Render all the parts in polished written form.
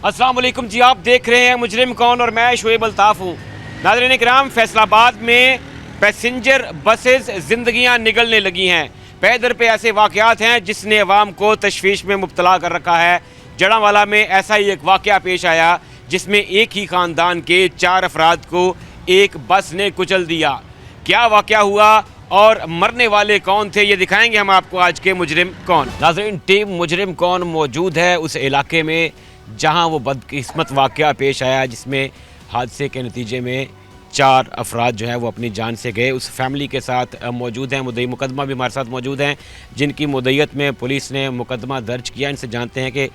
अस्सलाम वालेकुम जी, आप देख रहे हैं मुजरिम कौन और मैं शोएब अल्ताफ़ हूँ। नाज़रीन इकराम, फैसलाबाद में पैसेंजर बसेस ज़िंदगियाँ निगलने लगी हैं। पैदर पे ऐसे वाक़यात हैं जिसने अवाम को तशवीश में मुब्तला कर रखा है। जड़ांवाला में ऐसा ही एक वाक़या पेश आया जिसमें एक ही ख़ानदान के 4 अफराद को एक बस ने कुचल दिया। क्या वाक़या हुआ और मरने वाले कौन थे, ये दिखाएंगे हम आपको आज के मुजरिम कौन। नाज़रीन, टीम मुजरिम कौन मौजूद है उस इलाके में जहां वो बदकिस्मत वाक़या पेश आया जिसमें हादसे के नतीजे में 4 अफराद जो हैं वो अपनी जान से गए। उस फैमिली के साथ मौजूद हैं मुद्दई मुकदमा भी हमारे साथ मौजूद हैं जिनकी मुद्दईयत में पुलिस ने मुकदमा दर्ज किया। इनसे जानते हैं कि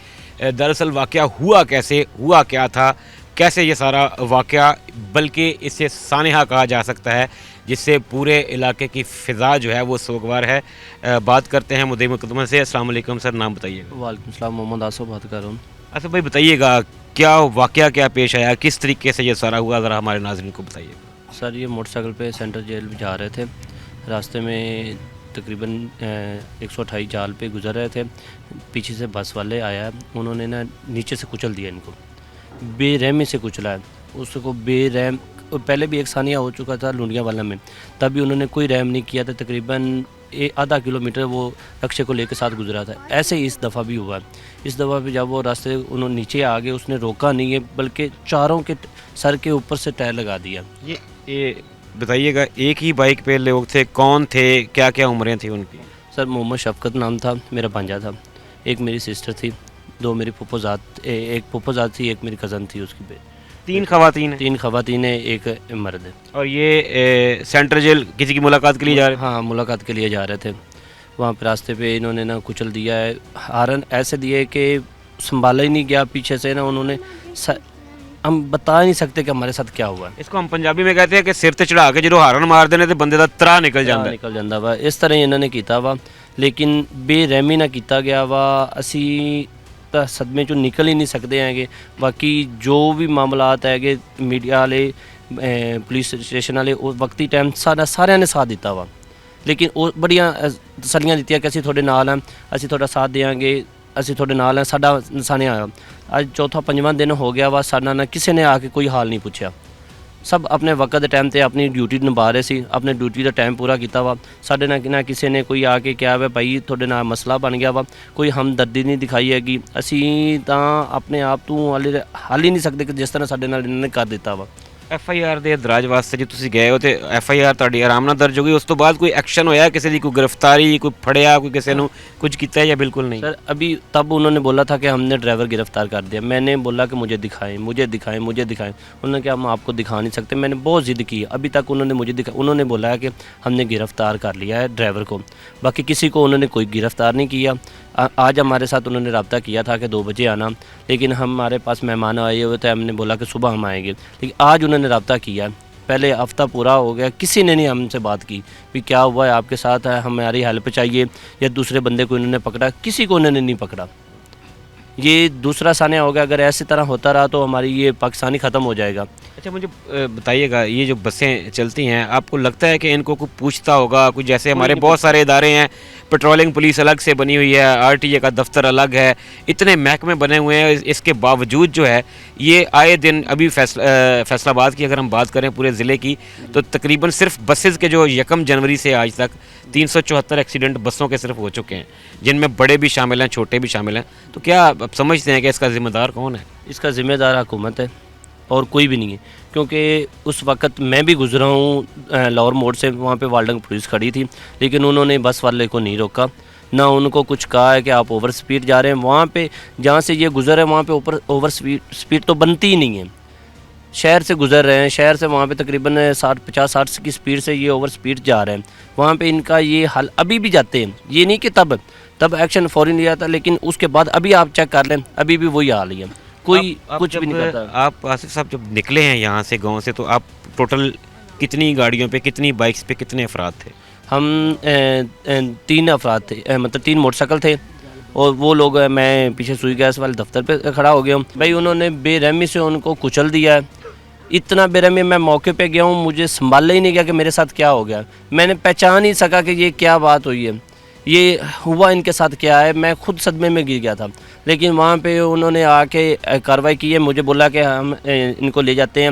दरअसल वाक़या हुआ कैसे, हुआ क्या था, कैसे ये सारा वाक़या, बल्कि इसे सानहा कहा जा सकता है जिससे पूरे इलाके की फ़िज़ा जो है वो सोगवार है। बात करते हैं मुद्दई मुकदमा से। अस्सलाम वालेकुम सर, नाम बताइएगा। वालेकुम सलाम, मोहम्मद आसफ बात कर रहा हूँ। अच्छा भाई, बताइएगा क्या वाक़या क्या पेश आया, किस तरीके से ये सारा हुआ, ज़रा हमारे नाज़रीन को बताइएगा। सर, ये मोटरसाइकिल पे सेंट्रल जेल जा रहे थे। रास्ते में तकरीबन 128 जाल पे गुजर रहे थे। पीछे से बस वाले आया, उन्होंने ना नीचे से कुचल दिया इनको, बेरहमी से कुचला है उसको। बेरहम पहले भी एक सानिया हो चुका था लुंडिया वाला में, तब भी उन्होंने कोई रहम नहीं किया था। तकरीबन आधा किलोमीटर वो रक्शे को लेकर साथ गुजरा था। ऐसे ही इस दफ़ा भी हुआ। इस दफ़ा भी जब वो रास्ते उन्होंने नीचे आ गए, उसने रोका नहीं है बल्कि चारों के सर के ऊपर से टायर लगा दिया। ये बताइएगा, एक ही बाइक पे लोग थे, कौन थे, क्या क्या उम्रें थी उनकी? सर, मोहम्मद शफकत नाम था, मेरा भांजा था। एक मेरी सिस्टर थी, 2 मेरी फुफोजात, एक फुफोजात थी, एक मेरी कज़न थी उसकी। 3 ख़वातीन हैं? 3 ख़वातीन है, एक मर्द है। और ये सेंट्रल जेल किसी की मुलाकात के लिए जा रहे थे? हाँ, मुलाकात के लिए जा रहे थे। वहाँ पे रास्ते पे इन्होंने ना कुचल दिया है। हारन ऐसे दिए कि संभाला ही नहीं गया पीछे से ना उन्होंने। हम बता नहीं सकते कि हमारे साथ क्या हुआ। इसको हम पंजाबी में कहते हैं कि सिर ते चढ़ा के जो हारन मार देने ते बंदे दा त्रा निकल जाता वा। इस तरह इन्होंने किया वा, लेकिन बेरहमी ना किया गया वा। असी सदमे चो निकल ही नहीं सकते हैं कि बाकी जो भी मामलात है कि मीडिया वाले, पुलिस स्टेशन वाले वक्ती टाइम सारे ने साथ दिता वा, लेकिन वो बड़िया तसलियां दित्तियां कि असीं तुहाडे नाल हैं, असीं तुहाडा साथ देंगे, असीं तुहाडे नाल हैं। साडा साने आया अज 4वां दिन हो गया वा, साडा ना किसी ने आके कोई हाल नहीं पूछा। सब अपने वक्त के टाइम ते अपनी ड्यूटी निभा रहे सी, अपने ड्यूटी का टाइम पूरा किया वा। साढ़े ना किसी ने कोई आके क्या है भाई थोड़े नाल मसला बन गया वा, कोई हमदर्दी नहीं दिखाई हैगी। असी तो अपने आप तो हल ही नहीं सकते कि जिस तरह साढ़े नाल इन्होंने कर दिता वा। FIR ਦੇ ਦਰਾਜ ਵਾਸਤੇ ਜੇ ਤੁਸੀਂ ਗਏ ਹੋ ਤੇ FIR ਤੁਹਾਡੀ ਆਰਾਮ ਨਾਲ ਦਰਜ ਹੋ गई, ਉਸ ਤੋਂ ਬਾਅਦ कोई एक्शन होया, किसी की कोई गिरफ्तारी, कोई फड़िया, कोई किसी ने कुछ किया या बिल्कुल नहीं? सर, अभी तब उन्होंने बोला था कि हमने ड्राइवर गिरफ्तार कर दिया। मैंने बोला कि मुझे दिखाएं, मुझे दिखाएं, मुझे दिखाएं। उन्होंने कहा हम आपको दिखा नहीं सकते। मैंने बहुत ज़िद की, अभी तक उन्होंने मुझे उन्होंने बोला है कि हमने गिरफ़्तार कर लिया है ड्राइवर को, बाकी किसी को उन्होंने कोई गिरफ़्तार नहीं किया। आज हमारे साथ उन्होंने रब्ता किया था कि 2 बजे आना, लेकिन हमारे पास मेहमान आए हुए थे, हमने बोला कि सुबह हम आएंगे, लेकिन आज उन्होंने रब्ता किया। पहले हफ्ता पूरा हो गया, किसी ने नहीं हमसे बात की भी क्या हुआ है आपके साथ, है हमारी हेल्प चाहिए, या दूसरे बंदे को इन्होंने पकड़ा, किसी को उन्होंने नहीं पकड़ा। ये दूसरा सानिया हो गया। अगर ऐसी तरह होता रहा तो हमारी ये पाकिस्तानी ख़त्म हो जाएगा। अच्छा, मुझे बताइएगा, ये जो बसें चलती हैं, आपको लगता है कि इनको कोई पूछता होगा? कुछ जैसे हमारे बहुत सारे इदारे हैं, पेट्रोलिंग पुलिस अलग से बनी हुई है, RTA का दफ्तर अलग है, इतने महकमे बने हुए हैं, इसके बावजूद जो है ये आए दिन, अभी फैसलाबाद की अगर हम बात करें पूरे ज़िले की, तो तकरीबन सिर्फ बसेज़ के जो 1 जनवरी से आज तक 374 एक्सीडेंट बसों के सिर्फ हो चुके हैं, जिनमें बड़े भी शामिल हैं, छोटे भी शामिल हैं। तो क्या आप समझते हैं कि इसका ज़िम्मेदार कौन है? इसका ज़िम्मेदार हुकूमत है और कोई भी नहीं है, क्योंकि उस वक़्त मैं भी गुज़रा हूँ लाहौर मोड़ से, वहाँ पे वाल्डंग पुलिस खड़ी थी, लेकिन उन्होंने बस वाले को नहीं रोका, ना उनको कुछ कहा है कि आप ओवर स्पीड जा रहे हैं। वहाँ पे जहाँ से ये गुज़र है वहाँ पे ओवर स्पीड तो बनती ही नहीं है। शहर से गुज़र रहे हैं, शहर से वहाँ पे तकरीबन 50-60 की स्पीड से ये ओवर स्पीड जा रहे हैं। वहाँ पे इनका ये हाल अभी भी जाते हैं, ये नहीं कि तब एक्शन फ़ौरन लिया था, लेकिन उसके बाद अभी आप चेक कर लें, अभी भी वही हाल ही है, कोई कुछ भी नहीं करता। आप आसिफ साहब जब निकले हैं यहाँ से गाँव से, तो आप टोटल कितनी गाड़ियों पे, कितनी बाइक्स पे, कितने अफराद थे? हम 3 अफराद थे, मतलब 3 मोटरसाइकिल थे, और वो लोग, मैं पीछे सुई गैस वाले दफ्तर पे खड़ा हो गया हूँ। भाई उन्होंने बेरहमी से उनको कुचल दिया है, इतना बेरहमी। मैं मौके पे गया हूँ, मुझे संभाला ही नहीं गया कि मेरे साथ क्या हो गया। मैंने पहचान ही सका कि ये क्या बात हुई है। یہ ہوا ان کے ساتھ کیا ہے، میں خود صدمے میں گر گیا تھا. لیکن وہاں پہ انہوں نے آ کے کارروائی کی ہے. مجھے بولا کہ ہم ان کو لے جاتے ہیں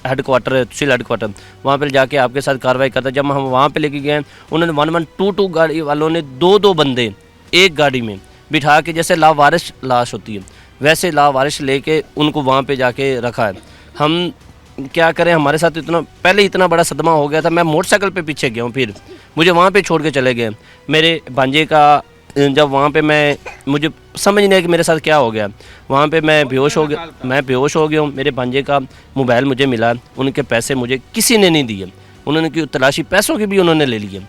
ہیڈ کوارٹر، تحصیل ہیڈ کوارٹر، وہاں پہ جا کے آپ کے ساتھ کارروائی کرتا. جب ہم وہاں پہ لے کے گئے انہوں نے 1122 گاڑی والوں نے دو بندے ایک گاڑی میں بٹھا کے، جیسے لاوارث لاش ہوتی ہے ویسے لاوارث لے کے ان کو وہاں پہ جا کے رکھا ہے. ہم کیا کریں، ہمارے ساتھ پہلے اتنا بڑا صدمہ ہو گیا تھا. میں موٹر سائیکل پہ پیچھے گیا ہوں، پھر مجھے وہاں پہ چھوڑ کے چلے گئے. میرے بھانجے کا جب وہاں پہ مجھے سمجھ نہیں آیا کہ میرے ساتھ کیا ہو گیا. وہاں پہ میں بے ہوش ہو گیا ہوں. میرے بھانجے کا موبائل مجھے ملا، ان کے پیسے مجھے کسی نے نہیں دیے. انہوں نے کی تلاشی پیسوں کی بھی انہوں نے لے لیے.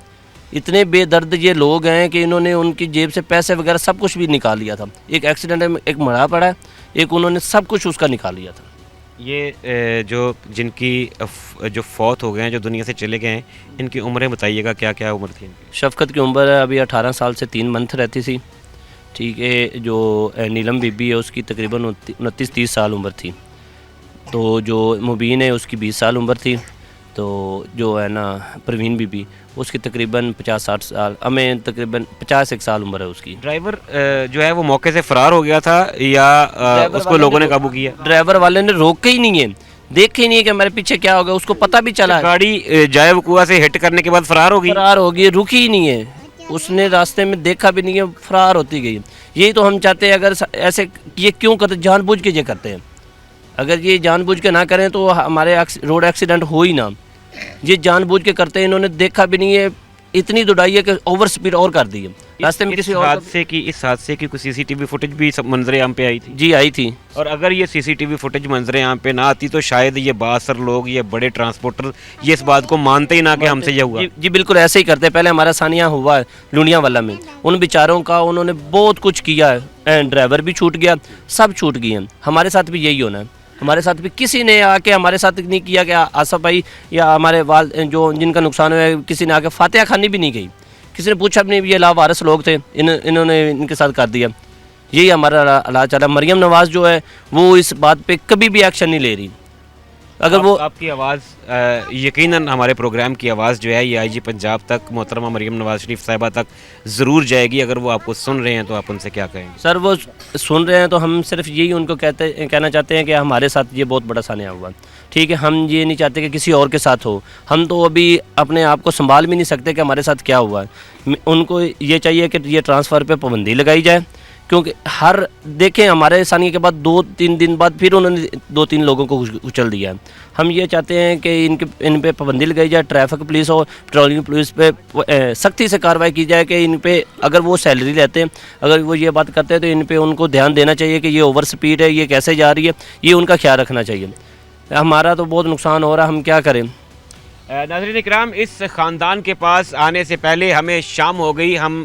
اتنے بے درد یہ لوگ ہیں کہ انہوں نے ان کی جیب سے پیسے وغیرہ سب کچھ بھی نکال لیا تھا. ایک ایکسیڈنٹ میں ایک مرا پڑا ہے، ایک انہوں نے سب کچھ اس کا نکال لیا تھا. یہ جن کی جو فوت ہو گئے ہیں، جو دنیا سے چلے گئے ہیں، ان کی عمریں بتائیے گا، کیا کیا عمر تھی ان کی؟ شفقت کی عمر ابھی 18 سال سے 3 منتھ رہتی تھی. ٹھیک ہے. جو نیلم بی بی ہے اس کی تقریباً 29-30 سال عمر تھی. تو جو مبین ہے اس کی 20 سال عمر تھی. تو جو ہے نا پروین بی بی، اس کی تقریباً 50-60 سال، ہمیں تقریباً 51 سال عمر ہے اس کی. ڈرائیور جو ہے وہ موقع سے فرار ہو گیا تھا یا اس کو لوگوں نے قابو کیا؟ ڈرائیور والے نے روکے ہی نہیں ہے، دیکھے ہی نہیں ہے کہ ہمارے پیچھے کیا ہوگا. اس کو پتہ بھی چلا گاڑی جائے وقوع سے ہٹ کرنے کے بعد فرار ہوگی، رکی ہی نہیں ہے. اس نے راستے میں دیکھا بھی نہیں ہے، فرار ہوتی گئی. یہی تو ہم چاہتے ہیں. اگر ایسے یہ کیوں کرتے، جان بوجھ کے یہ کرتے ہیں. اگر یہ جان بوجھ کے نہ کریں تو ہمارے روڈ ایکسیڈنٹ ہو ہی نہ. یہ جان بوجھ کے کرتے ہیں. انہوں نے دیکھا بھی نہیں ہے، اتنی دوڑائی ہے کہ اوور سپیڈ اور کر دی ہے راستے میں. کسی اور اس حادثے کی کوئی سی ٹی وی فوٹیج بھی منظر عام پہ آئی تھی؟ جی آئی تھی. اور اگر یہ سی ٹی وی فوٹیج منظر عام پہ نہ آتی تو شاید یہ بااثر لوگ، یہ بڑے ٹرانسپورٹر یہ اس بات کو مانتے ہی نہ کہ ہم سے یہ ہوا. جی بالکل ایسے ہی کرتے. پہلے ہمارا ثانیہ ہوا ہے لونیا والا میں، ان بیچاروں کا انہوں نے بہت کچھ کیا ہے. ڈرائیور بھی چھوٹ گیا، سب چھوٹ گئے ہیں. ہمارے ساتھ بھی یہی ہونا ہے. ہمارے ساتھ بھی کسی نے آ کے ہمارے ساتھ نہیں کیا کہ آصف بھائی یا ہمارے والد جو جن کا نقصان ہوا ہے، کسی نے آ کے فاتحہ خانی بھی نہیں گئی. کسی نے پوچھا بھی نہیں. یہ لاوارث لوگ تھے، انہوں نے ان کے ساتھ کر دیا. یہی ہمارا اللہ چاہتا ہے. مریم نواز جو ہے وہ اس بات پہ کبھی بھی ایکشن نہیں لے رہی. اگر وہ آپ کی آواز یقیناً ہمارے پروگرام کی آواز جو ہے یہ آئی جی پنجاب تک، محترمہ مریم نواز شریف صاحبہ تک ضرور جائے گی. اگر وہ آپ کو سن رہے ہیں تو آپ ان سے کیا کہیں گے؟ سر وہ سن رہے ہیں تو ہم صرف یہی ان کو کہنا چاہتے ہیں کہ ہمارے ساتھ یہ بہت بڑا سانحہ ہوا. ٹھیک ہے. ہم یہ نہیں چاہتے کہ کسی اور کے ساتھ ہو. ہم تو ابھی اپنے آپ کو سنبھال بھی نہیں سکتے کہ ہمارے ساتھ کیا ہوا ہے. ان کو یہ چاہیے کہ یہ ٹرانسفر پہ پابندی لگائی جائے. کیونکہ دیکھیں ہمارے ثانیے کے بعد 2-3 دن بعد پھر انہوں نے 2-3 لوگوں کو کچل دیا ہے. ہم یہ چاہتے ہیں کہ ان پہ پابندی لگائی جائے. ٹریفک پولیس اور پیٹرولنگ پولیس پہ سختی سے کارروائی کی جائے کہ ان پہ اگر وہ سیلری لیتے ہیں، اگر وہ یہ بات کرتے ہیں تو ان پہ ان کو دھیان دینا چاہیے کہ یہ اوور سپیڈ ہے، یہ کیسے جا رہی ہے، یہ ان کا خیال رکھنا چاہیے. ہمارا تو بہت نقصان ہو رہا ہے، ہم کیا کریں. ناظرین اکرام، اس خاندان کے پاس آنے سے پہلے ہمیں شام ہو گئی. ہم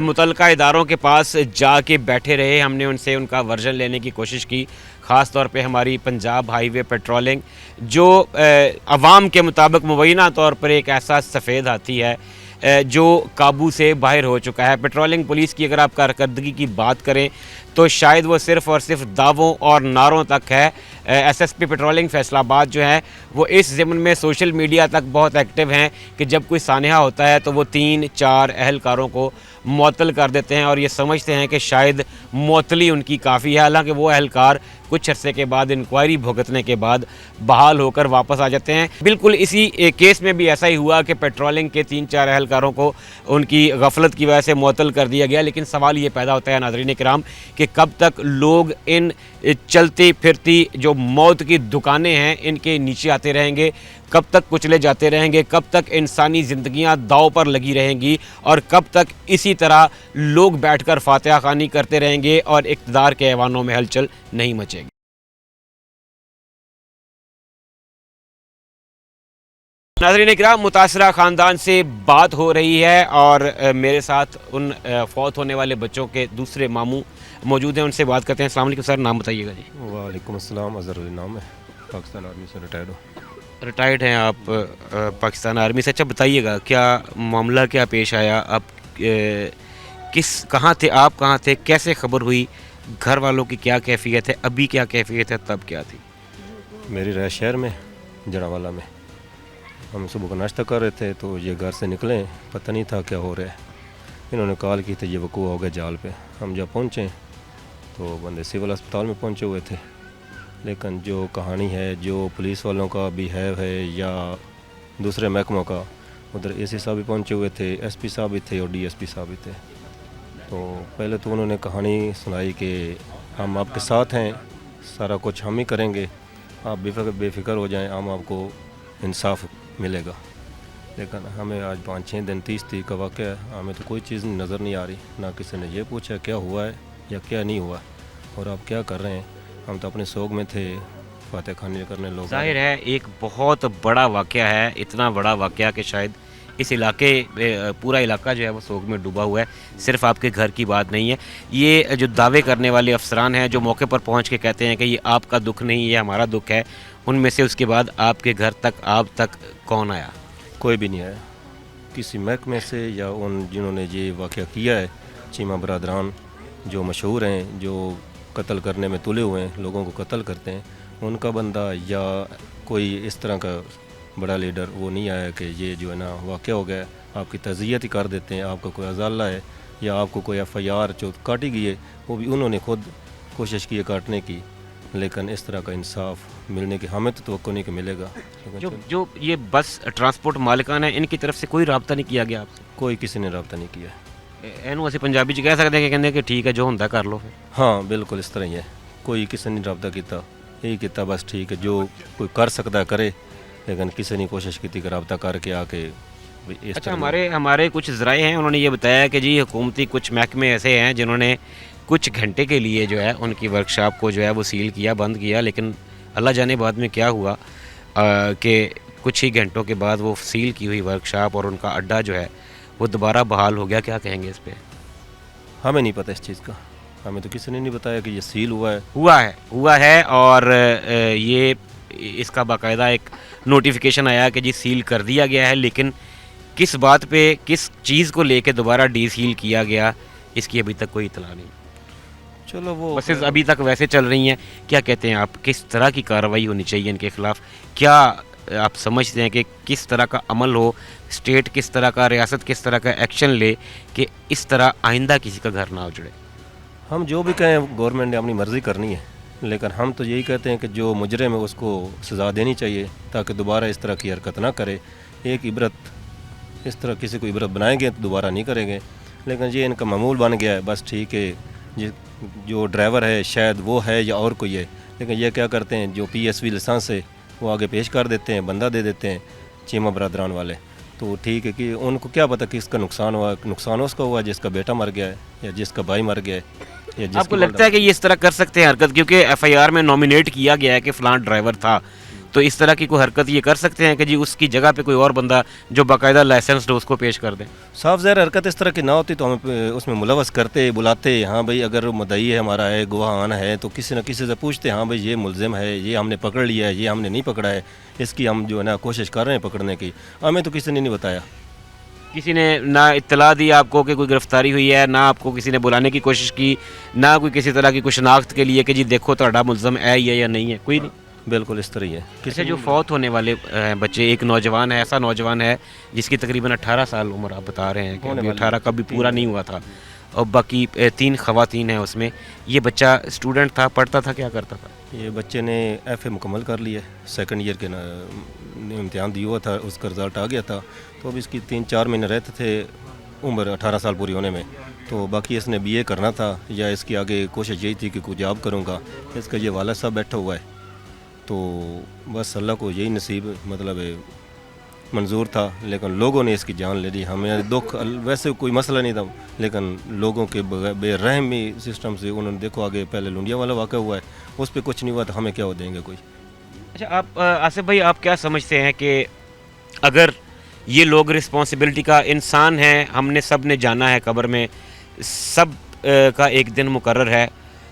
متعلقہ اداروں کے پاس جا کے بیٹھے رہے. ہم نے ان سے ان کا ورژن لینے کی کوشش کی. خاص طور پہ ہماری پنجاب ہائی وے پیٹرولنگ جو عوام کے مطابق مبینہ طور پر ایک ایسا سفید ہاتھی ہے جو قابو سے باہر ہو چکا ہے. پیٹرولنگ پولیس کی اگر آپ کارکردگی کی بات کریں تو شاید وہ صرف اور صرف دعووں اور نعروں تک ہے. S S P patrolling Faisal آباد جو ہے وہ اس ضمن میں سوشل میڈیا تک بہت ایکٹیو ہیں کہ جب کوئی سانحہ ہوتا ہے تو وہ 3-4 اہلکاروں کو معطل کر دیتے ہیں اور یہ سمجھتے ہیں کہ شاید معطلی ان کی کافی ہے. حالانکہ وہ اہلکار کچھ عرصے کے بعد انکوائری بھگتنے کے بعد بحال ہو کر واپس آ جاتے ہیں. بالکل اسی کیس میں بھی ایسا ہی ہوا کہ پیٹرولنگ کے 3-4 اہلکاروں کو ان کی غفلت کی وجہ سے معطل کر دیا گیا. لیکن سوال یہ پیدا ہوتا ہے ناظرین کرام کہ کب تک لوگ ان چلتی پھرتی جو موت کی دکانیں ہیں ان کے نیچے آتے رہیں گے، کب تک کچلے جاتے رہیں گے، کب تک انسانی زندگیاں داؤ پر لگی رہیں گی اور کب تک اسی طرح لوگ بیٹھ کر فاتحہ خوانی کرتے رہیں گے اور اقتدار کے ایوانوں میں ہلچل نہیں مچے گی. ناظرین اکرام، متاثرہ خاندان سے بات ہو رہی ہے اور میرے ساتھ ان فوت ہونے والے بچوں کے دوسرے ماموں موجود ہیں. ان سے بات کرتے ہیں. السلام علیکم سر، نام بتائیے گا جی. وعلیکم السلام. اظہر علی نام ہے، پاکستان آرمی سے ریٹائرڈ ہوں. ریٹائرڈ ہیں آپ پاکستان آرمی سے. اچھا بتائیے گا کیا معاملہ کیا پیش آیا؟ آپ کہاں تھے؟ آپ کہاں تھے؟ کیسے خبر ہوئی؟ گھر والوں کی کیا کیفیت ہے؟ ابھی کیا کیفیت ہے؟ تب کیا تھی؟ میری رہائش شہر میں جڑا والا میں. ہم صبح کا ناشتہ کر رہے تھے تو یہ گھر سے نکلے، پتہ نہیں تھا کیا ہو رہا ہے. انہوں نے کال کی تھی یہ وقوع ہو گیا جال پہ. ہم جب پہنچے تو بندے سول اسپتال میں پہنچے ہوئے تھے، لیکن جو کہانی ہے جو پولیس والوں کا بھی ہے یا دوسرے محکموں کا، ادھر اے سی صاحب بھی پہنچے ہوئے تھے، ایس پی صاحب بھی تھے اور ڈی ایس پی صاحب بھی تھے. تو پہلے تو انہوں نے کہانی سنائی کہ ہم آپ کے ساتھ ہیں، سارا کچھ ہم ہی کریں گے، آپ بے فکر ہو جائیں، ہم آپ کو انصاف ملے گا. لیکن ہمیں آج 5-6 دن 30 تاریخ کا واقعہ ہے، ہمیں تو کوئی چیز نظر نہیں آ رہی، نہ کسی نے یہ پوچھا کیا ہوا ہے یا کیا نہیں ہوا اور آپ کیا کر رہے ہیں. ہم تو اپنے سوگ میں تھے، فاتح خانی کرنے لوگ. ظاہر ہے ایک بہت بڑا واقعہ ہے، اتنا بڑا واقعہ کہ شاید اس علاقے پورا علاقہ جو ہے وہ سوگ میں ڈوبا ہوا ہے. صرف آپ کے گھر کی بات نہیں ہے، یہ جو دعوے کرنے والے افسران ہیں جو موقع پر پہنچ کے کہتے ہیں کہ یہ آپ کا دکھ نہیں، یہ ہمارا دکھ ہے، ان میں سے اس کے بعد آپ کے گھر تک آپ تک کون آیا؟ کوئی بھی نہیں آیا کسی محکمے سے یا ان جنہوں نے یہ واقعہ کیا ہے. چیمہ برادران جو مشہور ہیں، جو قتل کرنے میں تلے ہوئے ہیں، لوگوں کو قتل کرتے ہیں، ان کا بندہ یا کوئی اس طرح کا بڑا لیڈر وہ نہیں آیا کہ یہ جو ہے نا واقعہ ہو گیا. آپ کی تعزیت ہی کر دیتے ہیں، آپ کا کوئی ازالہ ہے یا آپ کو کوئی ایف آئی آر جو کاٹی گئی ہے وہ بھی انہوں نے خود کوشش کی ہے کاٹنے کی، لیکن اس طرح کا انصاف ملنے کی ہمیں تو توقع نہیں کہ ملے گا. جو یہ بس ٹرانسپورٹ مالکان ہیں ان کی طرف سے کوئی رابطہ نہیں کیا گیا آپ سے؟ کوئی کسی نے رابطہ نہیں کیا. اینو اسی پنجابی چ کہہ سکتے ہیں کہ کہندے کہ ٹھیک ہے جو ہوندا کر لو پھر. ہاں بالکل اس طرح ہی ہے، کوئی کسی نے رابطہ کیتا، یہی کیتا بس ٹھیک ہے جو کوئی کر سکتا ہے کرے، لیکن کسی نے کوشش کی تھی کہ رابطہ کر کے آ کے اس اچھا، طرح. ہمارے کچھ ذرائع ہیں، انہوں نے یہ بتایا کہ جی حکومتی کچھ محکمے ایسے ہیں جنہوں نے کچھ گھنٹے کے لیے جو ہے ان کی ورکشاپ کو جو ہے وہ سیل کیا، بند کیا، لیکن اللہ جانے بعد میں کیا ہوا کہ کچھ ہی گھنٹوں کے بعد وہ سیل کی ہوئی ورکشاپ اور ان کا اڈا جو ہے وہ دوبارہ بحال ہو گیا. کیا کہیں گے اس پہ؟ ہمیں نہیں پتہ اس چیز کا، ہمیں تو کسی نے نہیں بتایا کہ یہ سیل ہوا ہے. ہوا ہے اور یہ اس کا باقاعدہ ایک نوٹیفیکیشن آیا کہ جی سیل کر دیا گیا ہے، لیکن کس بات پہ کس چیز کو لے کے دوبارہ ڈی سیل کیا گیا اس کی ابھی تک کوئی اطلاع نہیں. چلو وہ بسز ابھی تک ویسے چل رہی ہیں. کیا کہتے ہیں آپ، کس طرح کی کارروائی ہونی چاہیے ان کے خلاف؟ کیا آپ سمجھتے ہیں کہ کس طرح کا عمل ہو، اسٹیٹ کس طرح کا، ریاست کس طرح کا ایکشن لے کہ اس طرح آئندہ کسی کا گھر نہ اجڑے؟ ہم جو بھی کہیں گورنمنٹ نے اپنی مرضی کرنی ہے، لیکن ہم تو یہی کہتے ہیں کہ جو مجرم ہے اس کو سزا دینی چاہیے تاکہ دوبارہ اس طرح کی حرکت نہ کرے. ایک عبرت، اس طرح کسی کو عبرت بنائیں گے تو دوبارہ نہیں کریں گے. لیکن یہ ان کا معمول بن گیا ہے، بس ٹھیک ہے جو ڈرائیور ہے شاید وہ ہے یا اور کوئی ہے، لیکن یہ کیا کرتے ہیں جو پی ایس وی لائسنس ہے وہ آگے پیش کر دیتے ہیں، بندہ دے دیتے ہیں چیمہ برادران والے. تو ٹھیک ہے کہ ان کو کیا پتہ کس کا نقصان ہوا، نقصان اس کا ہوا جس کا بیٹا مر گیا ہے یا جس کا بھائی مر گیا ہے یا جس آپ کو لگتا ہے کہ یہ اس طرح کر سکتے ہیں حرکت؟ کیونکہ ایف آئی آر میں نامینیٹ کیا گیا ہے کہ فلاں ڈرائیور تھا، تو اس طرح کی کوئی حرکت یہ کر سکتے ہیں کہ جی اس کی جگہ پہ کوئی اور بندہ جو باقاعدہ لائسنسڈ ہو اس کو پیش کر دیں؟ صاف ظاہر حرکت اس طرح کی نہ ہوتی تو ہم اس میں ملوث کرتے، بلاتے. ہاں بھائی اگر مدعی ہے ہمارا ہے، گواہان ہے، تو کسی نہ کسی سے پوچھتے ہاں بھائی یہ ملزم ہے، یہ ہم نے پکڑ لیا ہے، یہ ہم نے نہیں پکڑا ہے، اس کی ہم جو ہے نا کوشش کر رہے ہیں پکڑنے کی. ہمیں تو کسی نے نہیں بتایا، کسی نے نہ اطلاع دی آپ کو کہ کوئی گرفتاری ہوئی ہے، نہ آپ کو کسی نے بلانے کی کوشش کی، نہ کوئی کسی طرح کی کوئی شناخت کے لیے کہ جی دیکھو تہاڈا ملزم ہے یا نہیں ہے؟ کوئی نہیں. بالکل اس طرح ہی ہے. اچھا، جو فوت ہونے والے بچے، ایک نوجوان ہے، ایسا نوجوان ہے جس کی تقریباً 18 سال عمر آپ بتا رہے ہیں کہ ابھی 18 کا بھی پورا نہیں ہوا تھا، اور باقی 3 خواتین ہیں اس میں. یہ بچہ اسٹوڈنٹ تھا، پڑھتا تھا، کیا کرتا تھا؟ یہ بچے نے ایف اے مکمل کر لیا ہے، سیکنڈ ایئر کے امتحان دیا ہوا تھا، اس کا رزلٹ آ گیا تھا. تو اب اس کی 3-4 مہینے رہتے تھے عمر 18 سال پوری ہونے میں. تو باقی اس نے بی اے کرنا تھا یا اس کی آگے کوشش یہی تھی کہ کوئی جاب کروں گا. اس کا یہ والد صاحب بیٹھا ہوا ہے، تو بس اللہ کو یہی نصیب مطلب منظور تھا، لیکن لوگوں نے اس کی جان لے لی. ہمیں دکھ ویسے کوئی مسئلہ نہیں تھا، لیکن لوگوں کے بے رحمی سسٹم سے انہوں نے دیکھو آگے پہلے لنڈیا والا واقعہ ہوا ہے، اس پہ کچھ نہیں ہوا تو ہمیں کیا ہو دیں گے کوئی. اچھا، آپ آصف بھائی آپ کیا سمجھتے ہیں کہ اگر یہ لوگ رسپانسبلٹی کا انسان ہیں، ہم نے سب نے جانا ہے قبر میں، سب کا ایک دن مقرر ہے،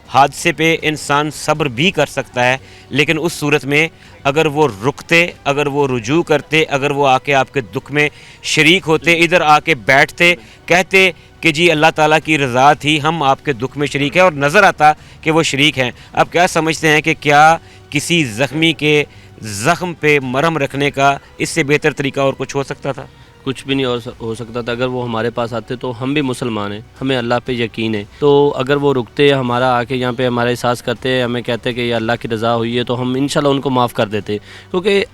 حادثے پہ انسان صبر بھی کر سکتا ہے، لیکن اس صورت میں اگر وہ رکتے، اگر وہ رجوع کرتے، اگر وہ آ کے آپ کے دکھ میں شریک ہوتے، ادھر آ کے بیٹھتے، کہتے کہ جی اللہ تعالیٰ کی رضا تھی، ہم آپ کے دکھ میں شریک ہیں، اور نظر آتا کہ وہ شریک ہیں، آپ کیا سمجھتے ہیں کہ کیا کسی زخمی کے زخم پہ مرہم رکھنے کا اس سے بہتر طریقہ اور کچھ ہو سکتا تھا؟ کچھ بھی نہیں ہو سکتا تھا. اگر وہ ہمارے پاس آتے تو ہم بھی مسلمان ہیں, ہمیں اللہ پہ یقین ہے, تو اگر وہ رکتے ہمارا آ کے یہاں پہ ہمارا احساس کرتے, ہمیں کہتے کہ یہ اللہ کی رضا ہوئی ہے, تو ہم انشاءاللہ ان کو معاف کر دیتے, کیونکہ